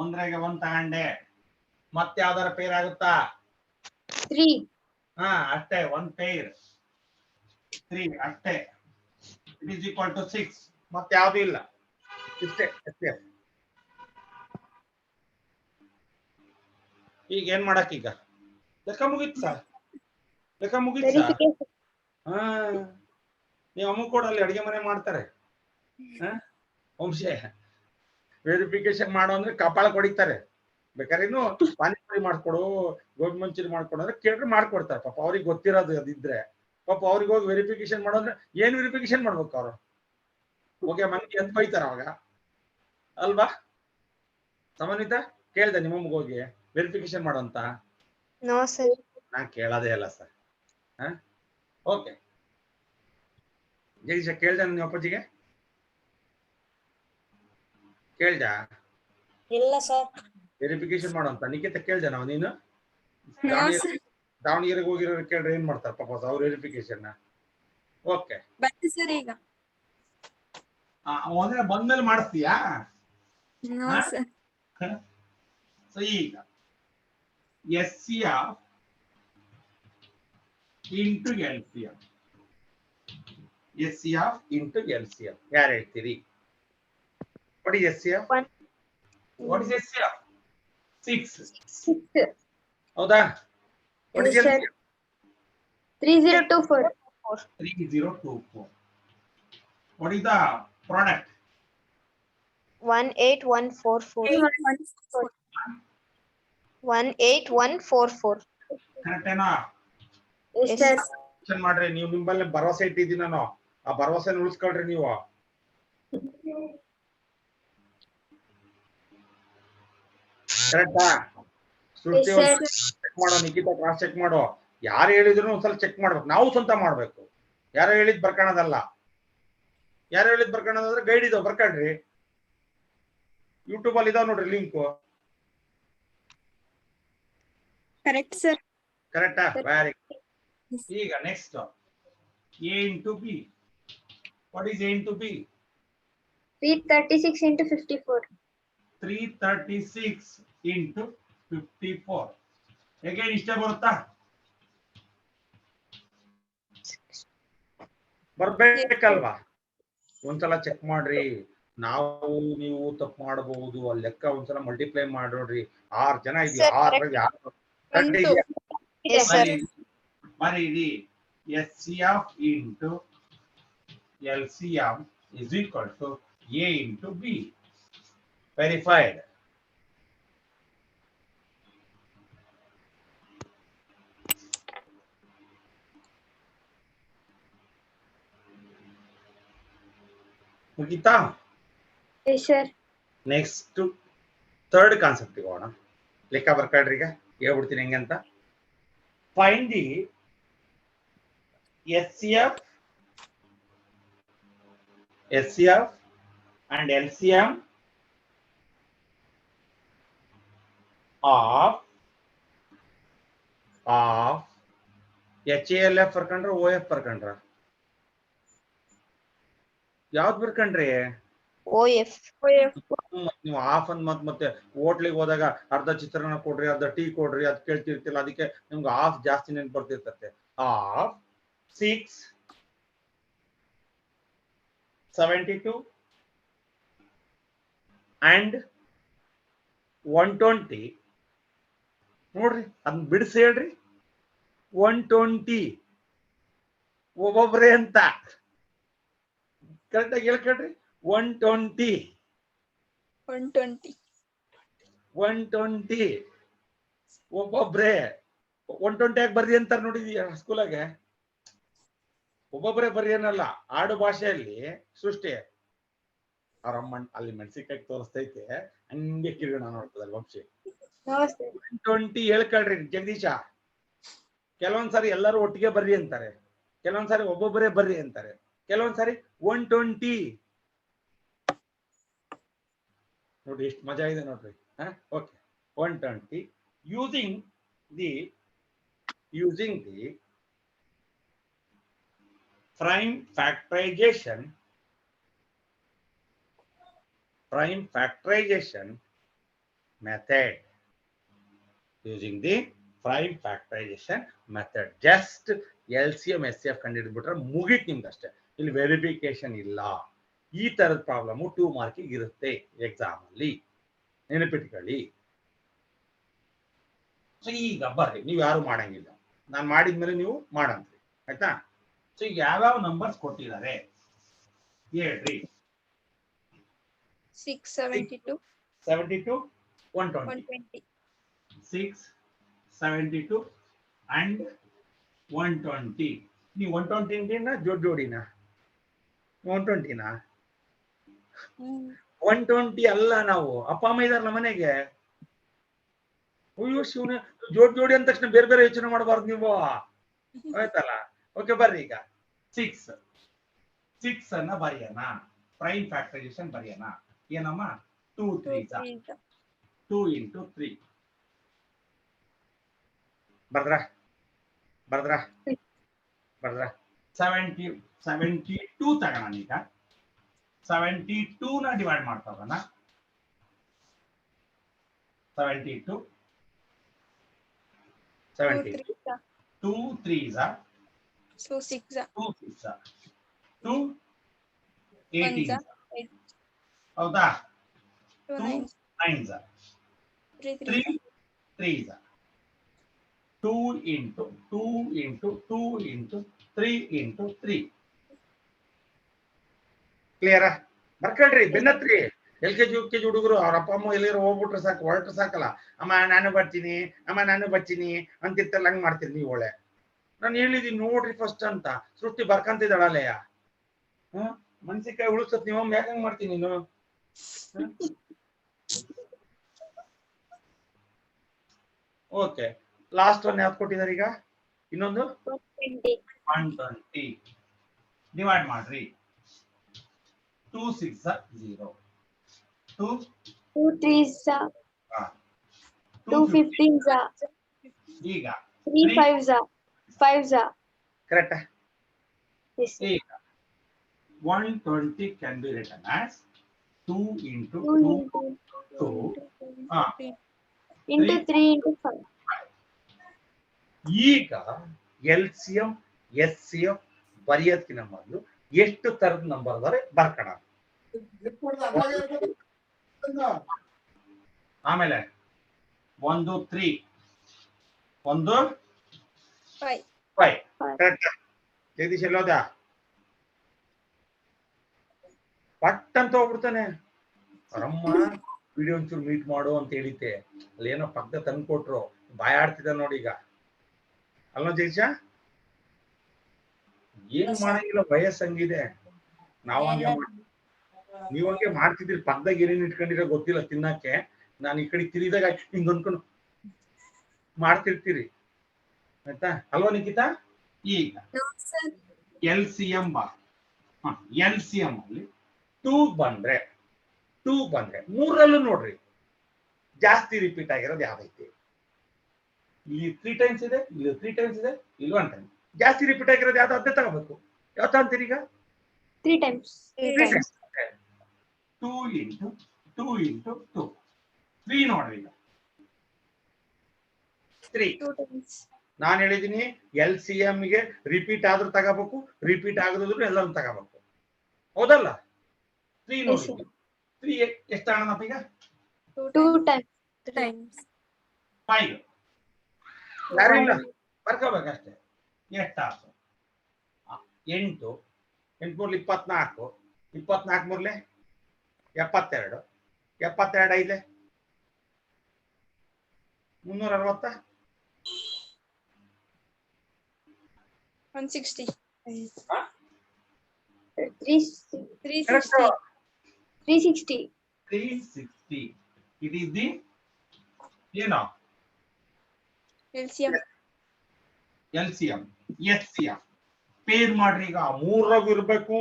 1 ತಗೊಂಡೆ. ಮತ್ತೆ ಯಾವ್ದಾರ ಪೇರ್ ಆಗುತ್ತಾ? 3. ಅಷ್ಟೇ. 1 ಪೇರ್ 3 ಅಷ್ಟೇ. It is equal to 6. ಮತ್ತೆ ಯಾವ್ದು ಇಲ್ಲ. ಇಷ್ಟೇ ಎಸ್ ಎಫ್. ಈಗ ಏನ್ ಮಾಡಕ್? ಈಗ ಲೆಕ್ಕ ಮುಗೀತ್ ಸರ್. ಲೆಕ್ಕ ಮುಗೀತ್ ಸರ್. Verification. ನೀವು ಅಮ್ಮ ಕೂಡ ಅಲ್ಲಿ ಅಡಿಗೆ ಮನೆ ಮಾಡ್ತಾರೆ. ವಂಶೆ ವೆರಿಫಿಕೇಶನ್ ಮಾಡೋ ಅಂದ್ರೆ ಕಪಾಳ ಹೊಡಿತಾರೆ. ಬೇಕಾದ್ರೆ ಇನ್ನು ಪಾನಿಪುರಿ ಮಾಡ್ಕೊಡು, ಗೋಬಿ ಮಂಚೂರಿ ಮಾಡ್ಕೊಡು ಅಂದ್ರೆ ಕೇಳ್ರೆ ಮಾಡ್ಕೊಡ್ತಾರೆ. ಪಾಪ ಅವ್ರಿಗೆ ಗೊತ್ತಿರೋದು ಅದಿದ್ರೆ. ಪಾಪ ಅವ್ರಿಗೆ ಹೋಗಿ ವೆರಿಫಿಕೇಶನ್ ಮಾಡೋದ್ರೆ ಏನ್ ವೆರಿಫಿಕೇಶನ್ ಮಾಡ್ಬೇಕು ಅವ್ರು? ಹೋಗಿ ಮನೆಗೆ ಎಂತ ಬೈತಾರ ಅವಾಗ ಅಲ್ವಾ? ಸಮನ್ವಿತ ಕೇಳ್ದೆ ನಿಮ್ಮಮ್ಮಗೆ ಹೋಗಿ ವೆರಿಫಿಕೇಶನ್ ಮಾಡು ಅಂತ? No, sir. ನಾನ್ ಕೇಳೋದೇ ಇಲ್ಲ ಸರ್. ಓಕೆ. ಜಗದೀಶ ಕೇಳ್ದೆ ನಿಮ್ಮ ಅಪ್ಪಾಜಿಗೆ? ಕೇಳ್ದ? ಇಲ್ಲ ಸರ್. ವೆರಿಫಿಕೇಶನ್ ಮಾಡು ಅಂತ ನಿಖಿತ ಕೇಳ್ದೆ ನಾವು? ನೀನು No, sir. ದಾವಣಗೆರೆಗೆ ಹೋಗಿರೋರು ಕೇಳ್ರೆ ಏನ್ ಮಾಡ್ತಾರೆ ಪಾಪ ಅವ್ರ ವೆರಿಫಿಕೇಶನ್? ಓಕೆ. ಬನ್ನಿ ಸರ್ ಈಗ. ಅಂದ್ರೆ ಬಂದ್ಮೇಲೆ ಮಾಡಿಸ್ತೀಯಾ? No, sir. ಸೊ ಈಗ S C F into L C F. S C F into L C F ಯಾರು ಹೇಳ್ತೀರಿ? What is S C F? What is S C F? 6. ಹೌದಾ? What is L C F? 3024. 3024. What is the product? 18144. 18144. ಕರೆಕ್ಟೇನಾ? Yes, sir. ಮಾಡ್ರಿ. ನೀವು ನಿಮ್ಮಲ್ಲಿ ಭರವಸೆ ಇಟ್ಟಿದ್ದೀನಿ ನಾನು. ಆ ಭರವಸೆ ಉಳಿಸ್ಕೊಳ್ರಿ ನೀವು. ಕರೆಕ್ಟಾ? ಶ್ರುತಿ ಚೆಕ್ ಮಾಡೋ, ನಿಖಿತಾ ಕ್ರಾಸ್ ಚೆಕ್ ಮಾಡೋ. ಯಾರು ಹೇಳಿದ್ರು ಒಂದ್ಸಲ ಚೆಕ್ ಮಾಡ್ಬೇಕು. ನಾವು ಸ್ವಂತ ಮಾಡ್ಬೇಕು. ಯಾರೋ ಹೇಳಿದ್ ಬರ್ಕಣದಲ್ಲ. ಯಾರು ಹೇಳಿದ್ ಬರ್ಕಣದಂದ್ರೆ ಗೈಡ್ ಇದಾವ, ಬರ್ಕಳ್ರಿ. ಯೂಟ್ಯೂಬ್ ಅಲ್ಲಿ ಇದಾವ ನೋಡ್ರಿ ಲಿಂಕ್. Correct, sir. ಕರೆಕ್ಟಾ? Very good. ಈಗ next A into B. What is A into B? 336 into 54. 336 into 54. Again ಇಷ್ಟೇ ಬರುತ್ತಾ? ಬರ್ಬೇಕಲ್ವಾ? ಒಂದ್ಸಲ ಚೆಕ್ ಮಾಡ್ರಿ. ನಾವು ನೀವು ತಪ್ಪು ಮಾಡಬಹುದು. ಆ ಲೆಕ್ಕ ಒಂದ್ಸಲ ಮಲ್ಟಿಪ್ಲೈ ಮಾಡಿ ನೋಡ್ರಿ. 6 ಜನ ಇದೀವಿ. 6 ಯಾರು ಮರೀರಿ. S C F into L C M is equal to A into B. Verified. ಮುಗೀತಾ? Yes, sir. Next third concept ಹೋಗೋಣ. ಲೆಕ್ಕ ಬರ್ಕೊಳ್ರಿ, ಈಗ ಹೇಳ್ಬಿಡ್ತೀನಿ ಹೆಂಗೆ ಅಂತ. Find the SCF and LCM of HALF ಬರ್ಕೊಂಡ್ರೆ OF ಬರ್ಕೊಂಡ್ರ? ಯಾವ್ದು ಬರ್ಕೊಂಡ್ರಿ? OF. ನೀವು ಆಫ್ ಅಂದ್ ಮತ್ತೆ ಹೋಟ್ಲಿಗೆ ಹೋದಾಗ ಅರ್ಧ ಚಿತ್ರಾನ್ನ ಕೊಡ್ರಿ, ಅರ್ಧ ಟೀ ಕೊಡ್ರಿ, ಅದ್ ಕೇಳ್ತಿರ್ತಿಲ್ಲ, ಅದಕ್ಕೆ ನಿಮ್ಗೆ ಆಫ್ ಜಾಸ್ತಿ ನೆನ್ಪು ಬರ್ತಿರ್ತತೆ. Of 672 and 120. ನೋಡ್ರಿ, ಅದನ್ನ ಬಿಡಿಸಿ ಹೇಳ್ರಿ. 120 ಒಬ್ಬೊಬ್ರೆ ಅಂತ ಕರೆಕ್ಟಾಗಿ ಹೇಳ್ಕೊಳ್ರಿ. 120 ಒಬ್ಬೊಬ್ರೆ. 120 ಯಾಕೆ ಬರ್ರಿ ಅಂತಾರೆ ನೋಡಿದೀಯ ಸ್ಕೂಲಾಗೆ? ಒಬ್ಬೊಬ್ರೆ ಬರ್ರಿ ಅನ್ನಲ್ಲ, ಆಡು ಭಾಷೆಯಲ್ಲಿ ಸೃಷ್ಟಿ. ಅವರಮ್ಮ ಅಲ್ಲಿ ಮೆಣಸಿನ್ಕಾಯಿ ತೋರಿಸ್ತೈತೆ, ಹಂಗೆ ಕಿರುಗಣ ನೋಡ್ತದಲ್ಲ ವಂಶಿ. 120 ಹೇಳ್ಕೊಳ್ರಿ ಜಗದೀಶ. ಕೆಲವೊಂದ್ಸಾರಿ ಎಲ್ಲರೂ ಒಟ್ಟಿಗೆ ಬರ್ರಿ ಅಂತಾರೆ, ಕೆಲವೊಂದ್ಸಾರಿ ಒಬ್ಬೊಬ್ಬರೇ ಬರ್ರಿ ಅಂತಾರೆ, ಕೆಲವೊಂದ್ಸಾರಿ 120. ನೋಡಿ ಎಷ್ಟು ಮಜಾ ಇದೆ ನೋಡ್ರಿ. Okay, 120 using the prime factorization method. Using the prime factorization method. Just LCM SCF ಕಂಡುಹಿಡಿದ್ಬಿಟ್ರೆ ಮುಗೀತು ನಿಮ್ದಷ್ಟೇ. ಇಲ್ಲಿ ವೆರಿಫಿಕೇಶನ್ ಇಲ್ಲ. ಈ ತರದ ಪ್ರಾಬ್ಲಮ್ 2 ಮಾರ್ಕಿಗೆ ಇರುತ್ತೆ ಎಕ್ಸಾಮ್ ಅಲ್ಲಿ, ನೆನಪಿಟ್ಕೊಳ್ಳಿ. ಸೊ ಈಗ ಬರ್ರಿ, ನೀವು ಯಾರು ಮಾಡಂಗಿಲ್ಲ, ನಾನು ಮಾಡಿದ್ಮೇಲೆ ನೀವು ಮಾಡಂತ್ರಿ, ಆಯ್ತಾ? ಸೊ ಈಗ ಯಾವ್ಯಾವ ನಂಬರ್ಸ್ ಕೊಟ್ಟಿದ್ದಾರೆ ಹೇಳ್ರಿ. 672 72 120. 672 and 120. ನೀವು 120 ಜೋಡಿನಾ 120ನಾ? 120 ಅಲ್ಲ, ನಾವು ಅಪ್ಪ ಅಮ್ಮ ಇದಾರಲ್ಲ ಮನೆಗೆ. ಅಯ್ಯೋ ಶಿವನ, ಜೋಡಿ ಅಂದ ತಕ್ಷಣ ಬೇರೆ ಬೇರೆ ಯೋಚನೆ ಮಾಡಬಾರ್ದು ನೀವು, ಆಯ್ತಲ್ಲ? ಓಕೆ, ಬರ್ರಿ ಈಗ 6 ಅನ್ನ ಬರೆಯೋಣ. ಪ್ರೈಮ್ ಫ್ಯಾಕ್ಟರೈಸೇಷನ್ ಬರೆಯೋಣ. ಏನಮ್ಮ? 2 into 3 ಬರ್ದ್ರ 72 ತಗೋಣ. ಈಗ 72 ನ ಡಿವೈಡ್ ಮಾಡ್ತಾ ಹೋಗೋಣ. 72 2 3s 2 6 2 18 ಹೌದಾ? 2 9s 3 3s 2 into 3 into 3. ಕ್ಲಿಯರಾ? ಬರ್ಕಳ್ರಿ, ಬೆನ್ನತ್ರಿ. LKG UKG ಹುಡುಗರು ಅವ್ರ ಅಪ್ಪ ಅಮ್ಮ ಎಲ್ಲಿರೋ ಹೋಗ್ಬಿಟ್ರೆ ಸಾಕು, ಹೊರಟ್ರೆ ಸಾಕಲ್ಲ, ಅಮ್ಮ ನಾನು ಬರ್ತೀನಿ ಅಂತಿರ್ತಲ್ಲ, ಹಂಗ್ ಮಾಡ್ತೀರಿ ನೀವು. ಒಳ್ಳೆ ನಾನು ಹೇಳಿದೀನಿ ನೋಡ್ರಿ ಫಸ್ಟ್ ಅಂತ. ಸೃಷ್ಟಿ ಬರ್ಕಂತಿದ್ದಾಳಲ್ಲಯ್ಯ, ಮನ್ಸಿಕಾಯಿ ಉಳಿಸತ್ ನೀವು ಯಾಕಂಗ್ ಮಾಡ್ತೀನಿ ನೀನು? ಓಕೆ, ಲಾಸ್ಟ್ ಒನ್ ಯಾವ್ದು ಕೊಟ್ಟಿದ್ದಾರೆ ಈಗ? ಇನ್ನೊಂದು 120 ಡಿವೈಡ್ ಮಾಡ್ರಿ. 2 6 0 2 3s 2 15s ಈಗ 3 5s ಕರೆಕ್ಟ್? Yes. ಈಗ 120 can be written as 2 into 2 into 3 into 5. ಈಗ LCM SCF ಬರೆಯೋದಕ್ಕಿಂತ ಮೊದಲು ಎಷ್ಟು ತರದ ನಂಬರ್ ಅದಾರೆ ಬರ್ಕೋಣ. ಆಮೇಲೆ 1 3 1 5 ಕರೆಕ್ಟ್? ಜಗದೀಶ್ ಎಲ್ಲೋದ? ಪಟ್ ಅಂತ ಹೋಗ್ಬಿಡ್ತಾನೆ. ಅವರಮ್ಮ ವಿಡಿಯೋ ಒಂಚೂರು ಮೀಟ್ ಮಾಡು ಅಂತ ಹೇಳಿದ್ದೆ, ಅಲ್ಲಿ ಏನೋ ಪಕ್ಕದ ತಂದು ಕೊಟ್ರು, ಬಾಯ ಆಡ್ತಿದ್ದ ನೋಡಿ ಈಗ. ಅಲ್ಲ ಜಗದೀಶ, ಏನ್ ಮಾಡಂಗಿಲ್ಲ, ವಯಸ್ಸಂಗಿದೆ, ನಾವು ಹಂಗೆ ನೀವ್ ಹಂಗೆ ಮಾಡ್ತಿದ್ರಿ, ಪಕ್ಕದಾಗ ಏನೇನ್ ಇಟ್ಕೊಂಡಿರೋ ಗೊತ್ತಿಲ್ಲ ತಿನ್ನಕ್ಕೆ. ನಾನು ಈ ಕಡೆ ತಿರಿದಾಗ ಹಿಂಗ್ ಅನ್ಕೊಂಡು ಮಾಡ್ತಿರ್ತೀರಿ, ಆಯ್ತಾ ಅಲ್ವಾ ನಿಖಿತಾ? ಈಗ ಎಲ್ ಸಿ ಎಂ ಬಾ, ಎಲ್ ಸಿ ಎಂ ಅಲ್ಲಿ 2 ಬಂದ್ರೆ ಮೂರಲ್ಲೂ ನೋಡ್ರಿ ಜಾಸ್ತಿ ರಿಪೀಟ್ ಆಗಿರೋದು ಯಾವ್ದೈತಿ? ಇಲ್ಲಿ 3 ಟೈಮ್ಸ್ ಇದೆ, ಇಲ್ಲಿ 3 ಟೈಮ್ಸ್ ಇದೆ, ಇಲ್ಲಿ 1 ಟೈಮ್. ಜಾಸ್ತಿ ರಿಪೀಟ್ ಆಗಿರೋದು ಯಾವ್ದು ಅದೇ ತಗೋಬೇಕು. ಯಾವ್ದು ಅಂತೀರಿ ಈಗ? 3 times. 3 ಟೈಮ್ಸ್. 2 into 2 3 ನೋಡ್ರಿ ಈಗ 3. 2 times. ನಾನು ಹೇಳಿದೀನಿ ಎಲ್ ಸಿ ಎಂ ಗೆ ರಿಪೀಟ್ ಆದ್ರೂ ತಗೋಬೇಕು, ರಿಪೀಟ್ ಆಗದಿದ್ರು ಎಲ್ಲರೂ ತಗೋಬೇಕು, ಹೌದಲ್ಲ? 3 ನೋಡಿ, 3 ಎಷ್ಟು ಆಗೋಣಪ್ಪ ಈಗ? 2 times. Times. 5. ಯಾರಿಂದ ಬರ್ಕೋಬೇಕಷ್ಟೇ. ಎಷ್ಟಾಯ್ತು? 8 8 ಮೂರ್ಲಿ 24, 24 ಮೂರ್ಲೆ 72, 72 ಐದ್ಲೆ 360, 160. 360. 360. It is the LCM. LCM, SCM. Pair ಮಾಡ್ರಿ. ಈಗ 3ರಾಗ ಇರ್ಬೇಕು,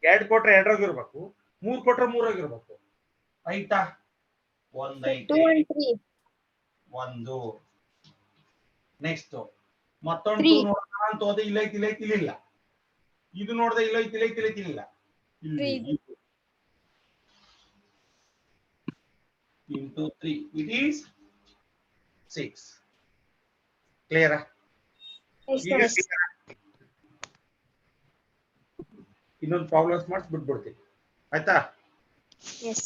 2 ಕೊಟ್ರೆ 2ರಾಗ ಇರ್ಬೇಕು, 3 ಕೊಟ್ರೆ 3ರಾಗ ಇರ್ಬೇಕು, ಆಯ್ತಾ? 1 ಐತೆ, 2 and 3. 1. ನೆಕ್ಸ್ಟ್ ಮತ್ತೊಂದು ನೋಡೋಣ ಅಂತ ಹೋದೆ, ಇಲ್ಲ. ಇದು ನೋಡ್ದೆ, ಇಲ್ಲ. Into 3, it is 6. Clear? Yes. ಇನ್ನೊಂದು ಪ್ರಾಬ್ಲಮ್ಸ್ ಬಿಟ್ಬಿಡ್ತೀನಿ, ಆಯ್ತಾ? Yes.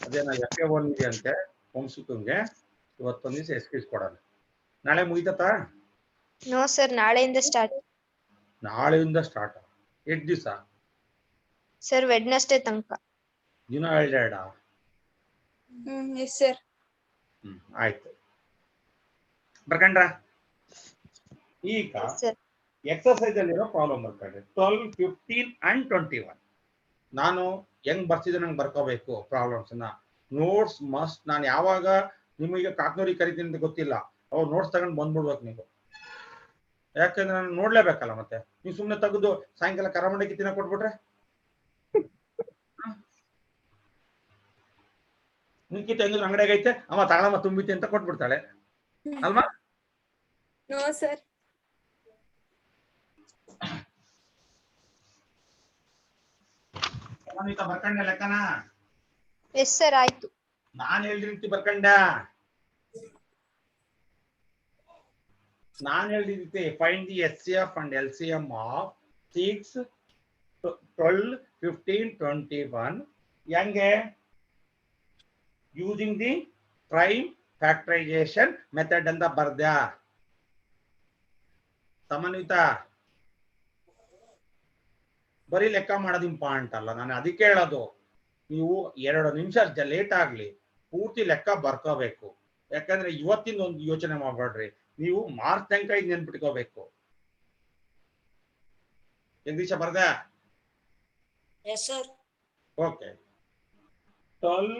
ಅದೇನ FA1 ಇದೆ ಅಂತೆ ವಂಶಿಕಂಗೆ, ಇವತ್ತೊಂದು ದಿವಸ ಎಕ್ಸ್ಕ್ಯೂಸ್ ಕೊಡೋಣ. ನಾಳೆ ಮುಗಿತಾ? No sir, ನಾಳೆಯಿಂದ ಸ್ಟಾರ್ಟ್. ನಾಳೆಯಿಂದ ಸ್ಟಾರ್ಟ್. ಎಷ್ಟು ದಿವಸ ಸರ್? ವೆಡ್ನೆಸ್ಡೇ ತನಕ. ದಿನ 2. Yes sir. ಆಯ್ತು, ಬರ್ಕಂಡ್ರ? ಈಗ ಸರ್ ಎಕ್ಸರ್ಸೈಸ್ ಅಲ್ಲಿರೋ ಪ್ರಾಬ್ಲಮ್ ಬರ್ಕೊಂಡ್ರೆ 12, 15 and 21. ನಾನು ಹೆಂಗ್ ಬರ್ತಿದ್ದೆ ನಂಗೆ ಬರ್ಕೋಬೇಕು ಪ್ರಾಬ್ಲಮ್ಸ್ ನ. Notes must. ನಾನು ಯಾವಾಗ ನಿಮಗೆ ಕಾಕ್ನೂರಿ ಕರಿತೀನಿ ಅಂತ ಗೊತ್ತಿಲ್ಲ, ಅವಾಗ ನೋಟ್ಸ್ ತಗೊಂಡು ಬಂದ್ಬಿಡ್ಬೇಕು ನೀವು. ಯಾಕಂದ್ರೆ ನಾನು ನೋಡ್ಲೇಬೇಕಲ್ಲ. ಮತ್ತೆ ನೀವು ಸುಮ್ಮನೆ ತೆಗೆದು ಸಾಯಂಕಾಲ ಕರಮಂಡಕ್ಕಿ ತಿನ್ನ ಕೊಟ್ಬಿಟ್ರೆ ನಿಂಕಿತ ಹೆಂಗಿದ್ರು ಅಂಗಡಿಯಾಗ ಐತೆ, ಅಮ್ಮ ತಗೊಳಮ್ಮ ತುಂಬಿತಿ ಅಂತ ಕೊಟ್ಬಿಡ್ತಾಳೆ ಅಲ್ವಾ? No sir. ಬರ್ಕಂಡ ಲೆಕ್ಕನ? ಎಸ್ ಸರ್, ಆಯ್ತು. ನಾನ್ ಹೇಳಿದ ರೀತಿ ಬರ್ಕಂಡ. ನಾನು ಹೇಳಿದ ರೀತಿ find the HCF and LCM of 6, 12, 15, 21. ಹೆಂಗೆ? Using the prime factorisation method ಅಂತ ಬರ್ದ್ಯಾ ಸಮನ್ವಿತ? ಬರೀ ಲೆಕ್ಕ ಮಾಡೋದು ಇಂಪಾರ್ಟೆಂಟ್ ಅಲ್ಲ, ನಾನು ಅದಕ್ಕೆ ಹೇಳೋದು. ನೀವು 2 ನಿಮಿಷ ಲೇಟ್ ಆಗ್ಲಿ ಪೂರ್ತಿ ಲೆಕ್ಕ ಬರ್ಕೋಬೇಕು. ಯಾಕಂದ್ರೆ ಇವತ್ತಿನ ಒಂದು ಯೋಚನೆ ಮಾಡ್ಬೇಡ್ರಿ, ನೀವು ಮಾರ್ಚ್ ತನಕ ಇದು ನೆನ್ಪಿಟ್ಕೋಬೇಕು. ಜಗದೀಶ ಬರ್ದ? Yes sir. ಓಕೆ. 12,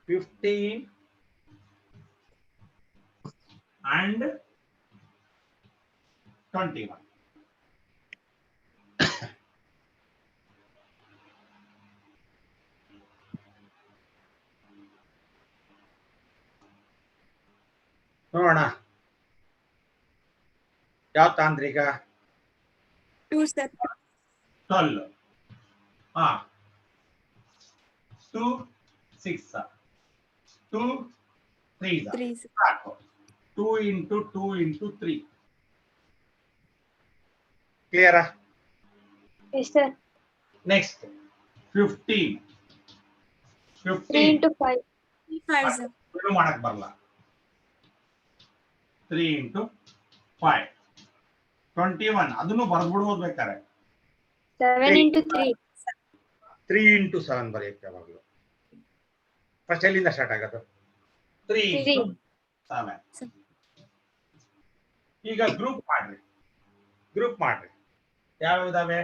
15 and 21. ನೋಡೋಣ ಯಾವ ತಾಂತ್ರಿಕ? 2 sir. 12. 2, 6, 2, 3 ಸಾಕು. 2 into 2 into 3. ಕ್ಲಿಯರಾ? Yes sir. Next 15. 3 into 5. 5 sir. ಏನು ಮಾಡಕ್ ಬರಲ್ಲ. 3 into 5. 21 ಅದನ್ನು ಬರ್ದ್ಬಿಡ್ಬೋದು ಬೇಕಾರೆ. 7 into 3. 3 into 7 ಬರೆಯಕ್ಕೆ ಯಾವಾಗಲೂ ಫಸ್ಟ್ ಎಲ್ಲಿಂದ ಸ್ಟಾರ್ಟ್ ಆಗೋದು? 3 into 7. ಈಗ ಗ್ರೂಪ್ ಮಾಡ್ರಿ. ಯಾವ ಇದಾವೆ?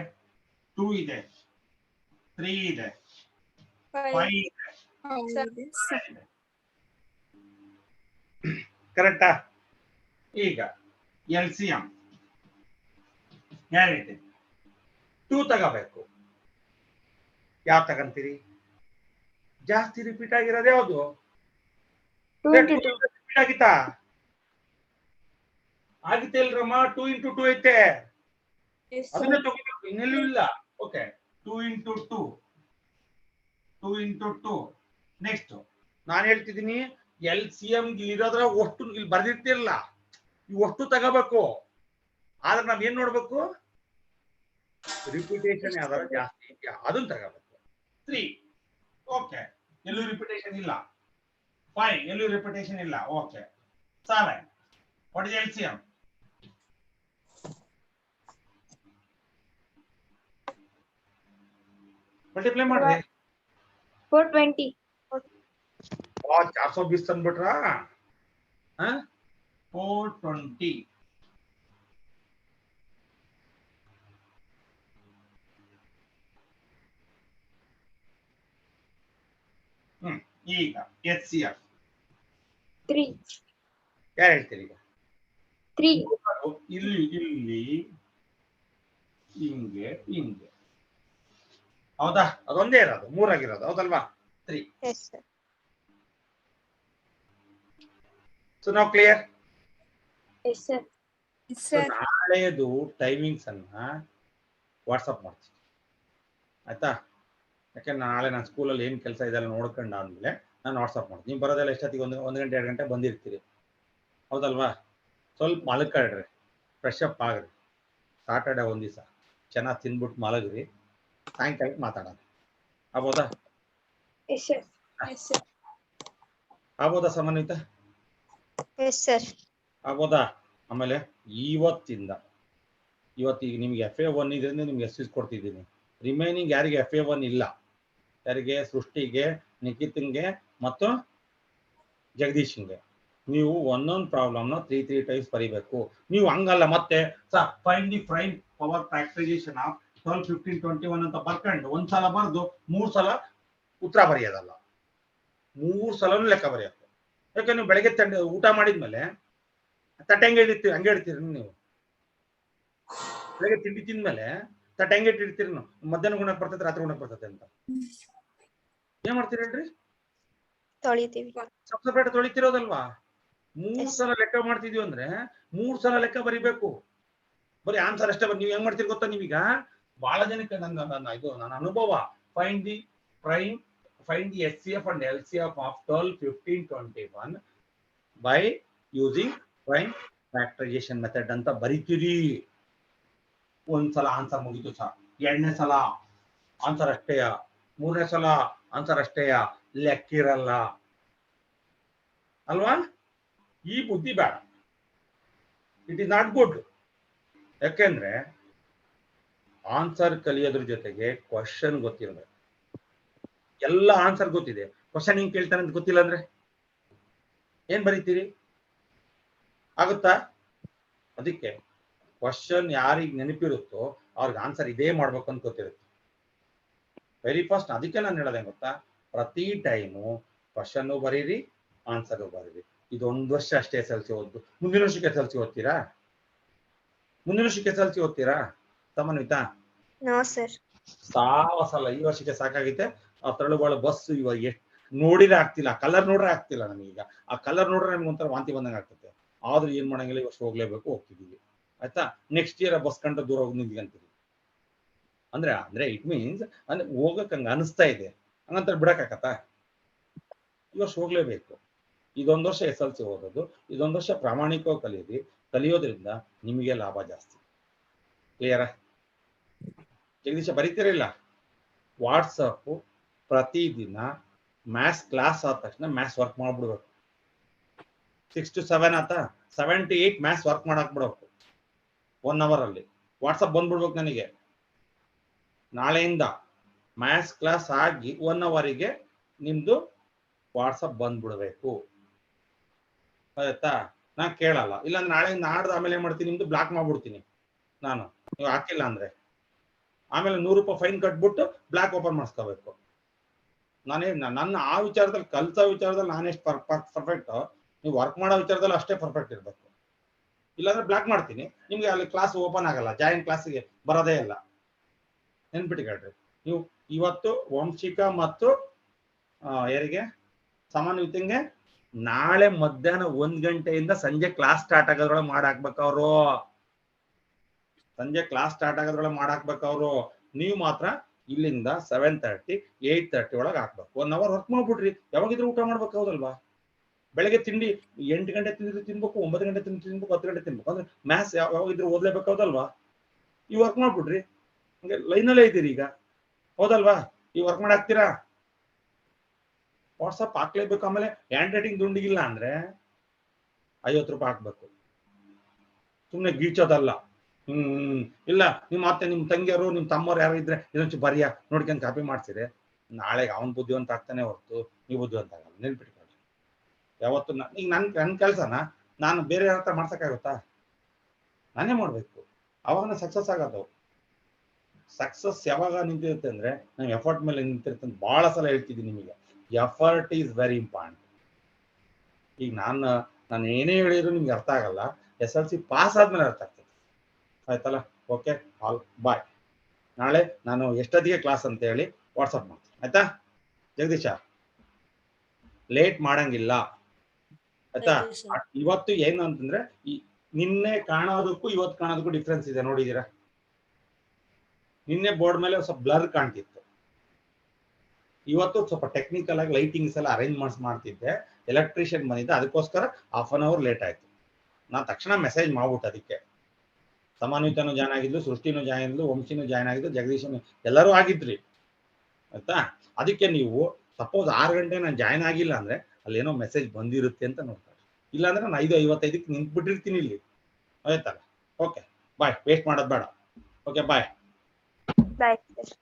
2 ಇದೆ, 3 ಇದೆ, 5 5 ಇದೆ, ಹೌದು ಸರ್. ಕರೆಕ್ಟಾ? ಈಗ LCM ಹೇಳಿದೆ 2 ತಗೋಬೇಕು. ಯಾವ ತಗಂತೀರಿ? ಜಾಸ್ತಿ ರಿಪೀಟ್ ಆಗಿರೋದು ಯಾವುದು? 22. ರಿಪೀಟ್ ಆಗಿತ್ತಾ? ಆಗಿತ್ತೆ ಇಲ್ರಮ್ಮ, 2 into 2 ಐತೆ, Yes, sir. ಅದನ್ನೇ ತಗೋಬೇಕು, ಇನ್ನೆಲ್ಲೂ ಇಲ್ಲ. Okay, 2 into 2, 2 into 2. ನೆಕ್ಸ್ಟ್ ನಾನು ಹೇಳ್ತಿದ್ದೀನಿ, LCM ಇರೋದ್ರ ಒಟ್ಟು ಇಲ್ಲಿ ಬರ್ದಿರ್ತಿರಲ್ಲ, ಈ ಒಟ್ಟು ತಗೋಬೇಕು. ಆದ್ರೆ ನಾವ್ ಏನ್ ನೋಡ್ಬೇಕು? ರಿಪಿಟೇಷನ್ ಯಾವ್ದಾರ ಜಾಸ್ತಿ ಇದೆಯಾ ಅದನ್ನ ತಗೋಬೇಕು. 3 ಓಕೆ, ಎಲ್ಲೂ ರಿಪಿಟೇಷನ್ ಇಲ್ಲ. 5 ಎಲ್ಲೂ ರಿಪಿಟೇಷನ್ ಇಲ್ಲ. Okay, 7 what is LCM? Multiply ಮಾಡ್ರಿ. 420. 420 ತಂದ್ಬಿಟ್ರಾ? 420. ಈಗ HCF 3. ಯಾರು ಹೇಳ್ತೀರಿ? ಈಗ 3. ಇಲ್ಲಿ ಇಲ್ಲಿ ಹಿಂಗೆ ಹಿಂಗೆ, ಹೌದಾ? ಅದೊಂದೇ ಇರೋದು, 3 ಆಗಿರೋದು, ಹೌದಲ್ವಾ? 3. Yes, sir. ಸೊ ನಾವು clear? Yes, sir. Yes, sir. ನಾಳೆದು ಟೈಮಿಂಗ್ಸ್ ಅನ್ನ ವಾಟ್ಸಪ್ ಮಾಡ್ತೀನಿ, ಆಯ್ತಾ? ಯಾಕೆಂದ್ರೆ ನಾಳೆ ನಾನು ಸ್ಕೂಲಲ್ಲಿ ಏನು ಕೆಲಸ ಇದೆಲ್ಲ ನೋಡ್ಕೊಂಡು ಆದ್ಮೇಲೆ ನಾನು ವಾಟ್ಸಪ್ ಮಾಡ್ತೀನಿ. ನೀವು ಬರೋದೆಲ್ಲ ಎಷ್ಟೊತ್ತಿಗೆ? 1 ಗಂಟೆ 2 ಗಂಟೆ ಬಂದಿರ್ತೀರಿ, ಹೌದಲ್ವಾ? ಸ್ವಲ್ಪ ಮಲಗ್ಕೊಳ್ರಿ, ಫ್ರೆಶ್ ಅಪ್ ಆಗ್ರಿ. ಸಾಟರ್ಡೆ ಒಂದು ದಿವಸ ಚೆನ್ನಾಗಿ ತಿನ್ಬಿಟ್ಟು ಮಲಗ್ರಿ, ಸಾಯಂಕಾಲಕ್ಕೆ ಮಾತಾಡೋಣ, ಆಗ್ಬೋದಾ? Yes, sir. Yes, sir. ಆಗ್ಬೋದಾ ಸಮನ್ವಿತ? Yes, sir. ಆಗ್ಬೋದಾ? ಆಮೇಲೆ ಇವತ್ತಿಂದ ಇವತ್ತಿಗೆ ನಿಮ್ಗೆ FA1 ಇದೆ ಅಂದ್ರೆ ನಿಮ್ಗೆ ಎಕ್ಸ್ಕ್ಯೂಸ್ ಕೊಡ್ತಿದ್ದೀನಿ. ರಿಮೈನಿಂಗ್ ಯಾರಿಗೆ FA1 ಇಲ್ಲ, ಯಾರಿಗೆ? ಸೃಷ್ಟಿಗೆ, ನಿಖಿತ್ಗೆ ಮತ್ತು ಜಗದೀಶ್ಗೆ, ನೀವು ಒಂದೊಂದು ಪ್ರಾಬ್ಲಮ್ನ 3 ಟೈಮ್ಸ್ ಬರೀಬೇಕು. ನೀವು ಹಂಗಲ್ಲ ಮತ್ತೆ find the prime power factorisation of 12, 15, 21 ಅಂತ ಬರ್ಕೊಂಡು ಒಂದ್ಸಲ ಬರ್ದು 3 ಸಲ ಉತ್ತರ ಬರೆಯೋದಲ್ಲ, 3 ಸಲನೂ ಲೆಕ್ಕ ಬರೆಯೋದು. ಯಾಕಂದ್ರೆ ನೀವು ಬೆಳಗ್ಗೆ ಊಟ ಮಾಡಿದ್ಮೇಲೆ ತಟ್ಟೆ ಹಂಗೆ ಇಡ್ತೀರಿ ನೀವು. ಬೆಳಗ್ಗೆ ತಿಂಡಿ ತಿಂದ್ಮೇಲೆ ತಟ್ಟೆ ಹಂಗೆ ಇಟ್ಟಿರ್ತೀರಿ. ನಾವು ಮಧ್ಯಾಹ್ನ ಗುಣಕ್ಕೆ ಬರ್ತೈತೆ, ರಾತ್ರಿ ಗುಣಕ್ಕೆ ಬರ್ತೈತೆ ಅಂತ ಏನ್ ಮಾಡ್ತೀರಿ ಹೇಳ್ರಿ? ತೊಳಿತೀವಿ. ಸಪ್ಸಪೇಟೆ ತೊಳಿತಿರೋದಲ್ವಾ? 3 ಸಲ ಲೆಕ್ಕ ಮಾಡ್ತಿದೀವಿ ಅಂದ್ರೆ 3 ಸಲ ಲೆಕ್ಕ ಬರಿಬೇಕು. ಬರೀ ಆನ್ಸರ್ ಅಷ್ಟೇ ನೀವು ಹೆಂಗ್ ಮಾಡ್ತೀರಿ ಗೊತ್ತಾ? ನೀವೀಗ ಬಹಳ ಜನಕ್ಕೆ ನನ್ನ ಅನುಭವ, find the HCF and LCF of 12, 15, 21 by using prime factorization method ಅಂತ ಬರೀತೀರಿ. ಒಂದ್ಸಲ ಆನ್ಸರ್ ಮುಗಿತು ಸರ್, 2ನೇ ಸಲ ಆನ್ಸರ್ ಅಷ್ಟೇಯ, 3ನೇ ಸಲ ಆನ್ಸರ್ ಅಷ್ಟೇಯ, ಲೆಕ್ಕಿರಲ್ಲ ಅಲ್ವಾ? ಈ ಬುದ್ಧಿ ಬೇಡ, ಇಟ್ ಇಸ್ ನಾಟ್ ಗುಡ್. ಯಾಕೆಂದ್ರೆ ಆನ್ಸರ್ ಕಲಿಯೋದ್ರ ಜೊತೆಗೆ ಕ್ವಶನ್ ಗೊತ್ತಿರಬೇಕು. ಎಲ್ಲ ಆನ್ಸರ್ ಗೊತ್ತಿದೆ, ಕ್ವಶನ್ ಹಿಂಗ್ ಕೇಳ್ತಾನೆ ಅಂತ ಗೊತ್ತಿಲ್ಲ ಅಂದ್ರೆ ಏನ್ ಬರೀತೀರಿ? ಆಗುತ್ತಾ? ಅದಕ್ಕೆ ಕ್ವಶನ್ ಯಾರಿಗೆ ನೆನಪಿರುತ್ತೋ ಅವ್ರಿಗೆ ಆನ್ಸರ್ ಇದೇ ಮಾಡ್ಬೇಕು ಅಂತ ಗೊತ್ತಿರುತ್ತೆ ವೆರಿ ಫಸ್ಟ್. ಅದಕ್ಕೆ ನಾನು ಹೇಳೋದೇ ಗೊತ್ತಾ, ಪ್ರತಿ ಟೈಮು ಕ್ವಶನ್ ಬರೀರಿ, ಆನ್ಸರ್ ಬರೀರಿ. ಇದು 1 ವರ್ಷ ಅಷ್ಟೇ SLC ಓದ್ದು. ಮುಂದಿನ ವರ್ಷಕ್ಕೆ SLC ಓದ್ತೀರಾ? ಮುಂದಿನ ವರ್ಷಕ್ಕೆ SLC ಓದ್ತೀರಾ ಸಮನ್ವಿತಾ? No, sir. ಸಾವಸಲ ಈ ವರ್ಷಕ್ಕೆ ಸಾಕಾಗಿದೆ. ಆ ತಳುಗಳು ಬಸ್ ಇವಾಗ ಎಷ್ಟು ನೋಡಿದ್ರೆ ಆಗ್ತಿಲ್ಲ, ಕಲರ್ ನೋಡ್ರೆ ಆಗ್ತಿಲ್ಲ ನಮಗೀಗ. ಆ ಕಲರ್ ನೋಡ್ರೆ ನಮ್ಗೆ ಒಂಥರ ವಾಂತಿ ಬಂದಂಗೆ ಆಗ್ತದೆ. ಆದ್ರೂ ಏನ್ ಮಾಡಂಗಿಲ್ಲ, ಈ ವರ್ಷ ಹೋಗ್ಲೇಬೇಕು, ಹೋಗ್ತಿದೀವಿ, ಆಯ್ತಾ? ನೆಕ್ಸ್ಟ್ ಇಯರ್ ಬಸ್ ಕಂಡ ದೂರ ಹೋಗಿ ನಿಂತ್ಕೊಂತೀವಿ ಅಂದ್ರೆ ಇಟ್ ಮೀನ್ಸ್ ಅಂದ್ರೆ ಹೋಗಕ್ ಹಂಗ ಅನಿಸ್ತಾ ಇದೆ, ಹಂಗಂತ ಬಿಡಕ್ಕಾಗತ್ತಾ? ಈ ವರ್ಷ ಹೋಗ್ಲೇಬೇಕು. ಇದೊಂದು ವರ್ಷ SLC ಓದೋದು, ಇದೊಂದು ವರ್ಷ ಪ್ರಾಮಾಣಿಕವಾಗಿ ಕಲಿಯಿರಿ. ಕಲಿಯೋದ್ರಿಂದ ನಿಮಗೆ ಲಾಭ ಜಾಸ್ತಿ. ಕ್ಲಿಯರಾ? ಜಗದೀಶ ಬರೀತಿರಲಿಲ್ಲ? ವಾಟ್ಸಪ್ ಪ್ರತಿದಿನ ಮ್ಯಾಥ್ಸ್ ಕ್ಲಾಸ್ ಆದ ತಕ್ಷಣ ಮ್ಯಾಥ್ಸ್ ವರ್ಕ್ ಮಾಡ್ಬಿಡ್ಬೇಕು. 6 to 7 ಆತ, 7 to 8 ಮ್ಯಾಥ್ಸ್ ವರ್ಕ್ ಮಾಡಕ್ ಬಿಡ್ಬೇಕು 1 hour ಅಲ್ಲಿ. ವಾಟ್ಸಪ್ ಬಂದ್ಬಿಡ್ಬೇಕು ನನಗೆ. ನಾಳೆಯಿಂದ ಮ್ಯಾಥ್ಸ್ ಕ್ಲಾಸ್ ಆಗಿ 1 hourಗೆ ನಿಮ್ದು ವಾಟ್ಸಪ್ ಬಂದ್ಬಿಡ್ಬೇಕು, ಆಯ್ತಾ? ನಾ ಕೇಳಲ್ಲ, ಇಲ್ಲಾಂದ್ರೆ ನಾಳೆ ನಾಡ್ದು ಆಮೇಲೆ ಏನ್ ಮಾಡ್ತೀನಿ, ನಿಮ್ದು ಬ್ಲಾಕ್ ಮಾಡ್ಬಿಡ್ತೀನಿ ನಾನು, ನೀವು ಹಾಕಿಲ್ಲ ಅಂದ್ರೆ. ಆಮೇಲೆ 100 ರೂಪಾಯಿ ಫೈನ್ ಕಟ್ಬಿಟ್ಟು ಬ್ಲಾಕ್ ಓಪನ್ ಮಾಡಿಸ್ಕೋಬೇಕು. ನನ್ನ ಆ ವಿಚಾರದಲ್ಲಿ ಕಲ್ಸೋ ವಿಚಾರದಲ್ಲಿ ನಾನೆಷ್ಟು ಪರ್ಫೆಕ್ಟ್, ನೀವು ವರ್ಕ್ ಮಾಡೋ ವಿಚಾರದಲ್ಲಿ ಅಷ್ಟೇ ಪರ್ಫೆಕ್ಟ್ ಇರಬೇಕು. ಇಲ್ಲಾಂದ್ರೆ ಬ್ಲಾಕ್ ಮಾಡ್ತೀನಿ, ನಿಮ್ಗೆ ಅಲ್ಲಿ ಕ್ಲಾಸ್ ಓಪನ್ ಆಗಲ್ಲ, ಜಾಯಿನ್ ಕ್ಲಾಸಿಗೆ ಬರೋದೇ ಇಲ್ಲ. ನೆನ್ಪಿಟ್ಕೊಳ್ರಿ. ನೀವು ಇವತ್ತು ವಂಶಿಕ ಮತ್ತು ಯಾರಿಗೆ ಸಮನ್ವಿತಿಗೆ ನಾಳೆ ಮಧ್ಯಾಹ್ನ 1 ಗಂಟೆಯಿಂದ ಸಂಜೆ ಕ್ಲಾಸ್ ಸ್ಟಾರ್ಟ್ ಆಗೋದ್ರೊಳಗೆ ಮಾಡಾಕ್ಬೇಕು ಅವರು. ಸಂಜೆ ಕ್ಲಾಸ್ ಸ್ಟಾರ್ಟ್ ಆಗೋದ್ರೊಳಗೆ ಮಾಡಾಕ್ಬೇಕು ಅವರು. ನೀವು ಮಾತ್ರ ಇಲ್ಲಿಂದ 7:30 8:30 ಒಳಗೆ ಹಾಕ್ಬೇಕು. 1 ಅವರ್ ವರ್ಕ್ ಮಾಡ್ಬಿಡ್ರಿ. ಯಾವಾಗಿದ್ರು ಊಟ ಮಾಡ್ಬೇಕು, ಹೌದಲ್ವಾ? ಬೆಳಗ್ಗೆ ತಿಂಡಿ 8 ಗಂಟೆ ತಿನ್ಬೇಕು, 9 ಗಂಟೆ ತಿನ್ಬೇಕು, 10 ಗಂಟೆ ತಿನ್ಬೇಕು. ಅಂದ್ರೆ ಮ್ಯಾಥ್ಸ್ ಯಾವಾಗಿದ್ರು ಓದ್ಲೇಬೇಕು, ಹೌದಲ್ವಾ? ಈ ವರ್ಕ್ ಮಾಡ್ಬಿಡ್ರಿ. ಹಂಗೆ ಲೈನಲ್ಲೇ ಇದ್ದೀರಿ ಈಗ, ಹೌದಲ್ವಾ? ಈ ವರ್ಕ್ ಮಾಡಾಕ್ತೀರಾ? ವಾಟ್ಸಪ್ ಹಾಕ್ಲೇಬೇಕು. ಆಮೇಲೆ ಹ್ಯಾಂಡ್ ರೈಟಿಂಗ್ ದುಂಡಿಗಿಲ್ಲ ಅಂದ್ರೆ 50 ರೂಪಾಯಿ ಹಾಕ್ಬೇಕು. ಸುಮ್ನೆ ಗೀಚೋದಲ್ಲ. ಇಲ್ಲ ನಿಮ್ಮ ಮತ್ತೆ ನಿಮ್ ತಂಗಿಯರು ನಿಮ್ ತಮ್ಮವ್ರು ಯಾರು ಇದ್ರೆ ಇದೊಂಚು ಬರಿಯ ನೋಡ್ಕೊಂಡು ಕಾಪಿ ಮಾಡ್ಸಿದ್ರೆ ನಾಳೆಗೆ ಅವನ್ ಬುದ್ಧಿವಂತ ಆಗ್ತಾನೆ ಹೊರತು ನೀವು ಬುದ್ಧಿವಂತ ಆಗಲ್ಲ. ನೆನ್ಪಿಟ್ಕೊಳ್ರಿ. ಯಾವತ್ತು ಈಗ ನನ್ ಕೆಲ್ಸನ ನಾನು ಬೇರೆ ಯಾರ ಹತ್ರ ಮಾಡ್ಸಕ್ಕಾಗುತ್ತಾ? ನಾನೇ ಮಾಡ್ಬೇಕು. ಅವಾಗ ಸಕ್ಸಸ್ ಆಗೋದು. ಸಕ್ಸಸ್ ಯಾವಾಗ ನಿಂತಿರುತ್ತೆ ಅಂದ್ರೆ ನಾವು ಎಫರ್ಟ್ ಮೇಲೆ ನಿಂತಿರುತ್ತೆ ಅಂತ ಬಹಳ ಸಲ ಹೇಳ್ತಿದ್ದೀನಿ ನಿಮಗೆ. Effort is very important. ಈಗ ನಾನು ಏನೇ ಹೇಳಿದ್ರು ನಿಮ್ಗೆ ಅರ್ಥ ಆಗಲ್ಲ. SLC ಪಾಸ್ ಆದ್ಮೇಲೆ ಅರ್ಥ ಆಗ್ತದೆ. ಆಯ್ತಲ್ಲ? Okay, all bye. ನಾಳೆ ನಾನು ಎಷ್ಟೊತ್ತಿಗೆ ಕ್ಲಾಸ್ ಅಂತ ಹೇಳಿ ವಾಟ್ಸಪ್ ಮಾಡ್ತೀನಿ, ಆಯ್ತಾ? ಜಗದೀಶ, ಲೇಟ್ ಮಾಡಂಗಿಲ್ಲ, ಆಯ್ತಾ? ಇವತ್ತು ಏನು ಅಂತಂದ್ರೆ ನಿನ್ನೆ ಕಾಣೋದಕ್ಕೂ ಇವತ್ತು ಕಾಣೋದಕ್ಕೂ ಡಿಫ್ರೆನ್ಸ್ ಇದೆ, ನೋಡಿದೀರಾ? ನಿನ್ನೆ ಬೋರ್ಡ್ ಮೇಲೆ ಸ್ವಲ್ಪ ಬ್ಲರ್ ಕಾಣ್ತಿತ್ತು, ಇವತ್ತು ಸ್ವಲ್ಪ ಟೆಕ್ನಿಕಲ್ ಆಗಿ ಲೈಟಿಂಗ್ಸ್ ಎಲ್ಲ ಅರೇಂಜ್ ಮಾಡ್ತಿದ್ದೆ. ಎಲೆಕ್ಟ್ರಿಷಿಯನ್ ಬಂದಿದ್ದೆ, ಅದಕ್ಕೋಸ್ಕರ 1/2 hour ಲೇಟ್ ಆಯ್ತು. ನಾನು ತಕ್ಷಣ ಮೆಸೇಜ್ ಮಾಡ್ಬಿಟ್ಟು ಅದಕ್ಕೆ ಸಮನ್ವಿತನು ಜಾಯ್ನ್ ಆಗಿದ್ಲು, ಸೃಷ್ಟಿನೂ ಜಾಯ್ನ್ ಆಗಿದ್ಲು, ವಂಶಿನೂ ಜಾಯ್ನ್ ಆಗಿದ್ದು, ಜಗದೀಶನು ಎಲ್ಲರೂ ಆಗಿದ್ರಿ, ಆಯ್ತಾ? ಅದಕ್ಕೆ ನೀವು ಸಪೋಸ್ 6 ಗಂಟೆ ನಾನು ಜಾಯ್ನ್ ಆಗಿಲ್ಲ ಅಂದ್ರೆ ಅಲ್ಲೇನೋ ಮೆಸೇಜ್ ಬಂದಿರುತ್ತೆ ಅಂತ ನೋಡ್ತಾರೆ. ಇಲ್ಲಾಂದ್ರೆ ನಾನು 5:55 ನಿಂತ್ಬಿಟ್ಟಿರ್ತೀನಿ ಇಲ್ಲಿ, ಆಯ್ತಲ್ಲ? Okay bye. ವೇಸ್ಟ್ ಮಾಡೋದು ಬೇಡ. Okay bye. Bye sir.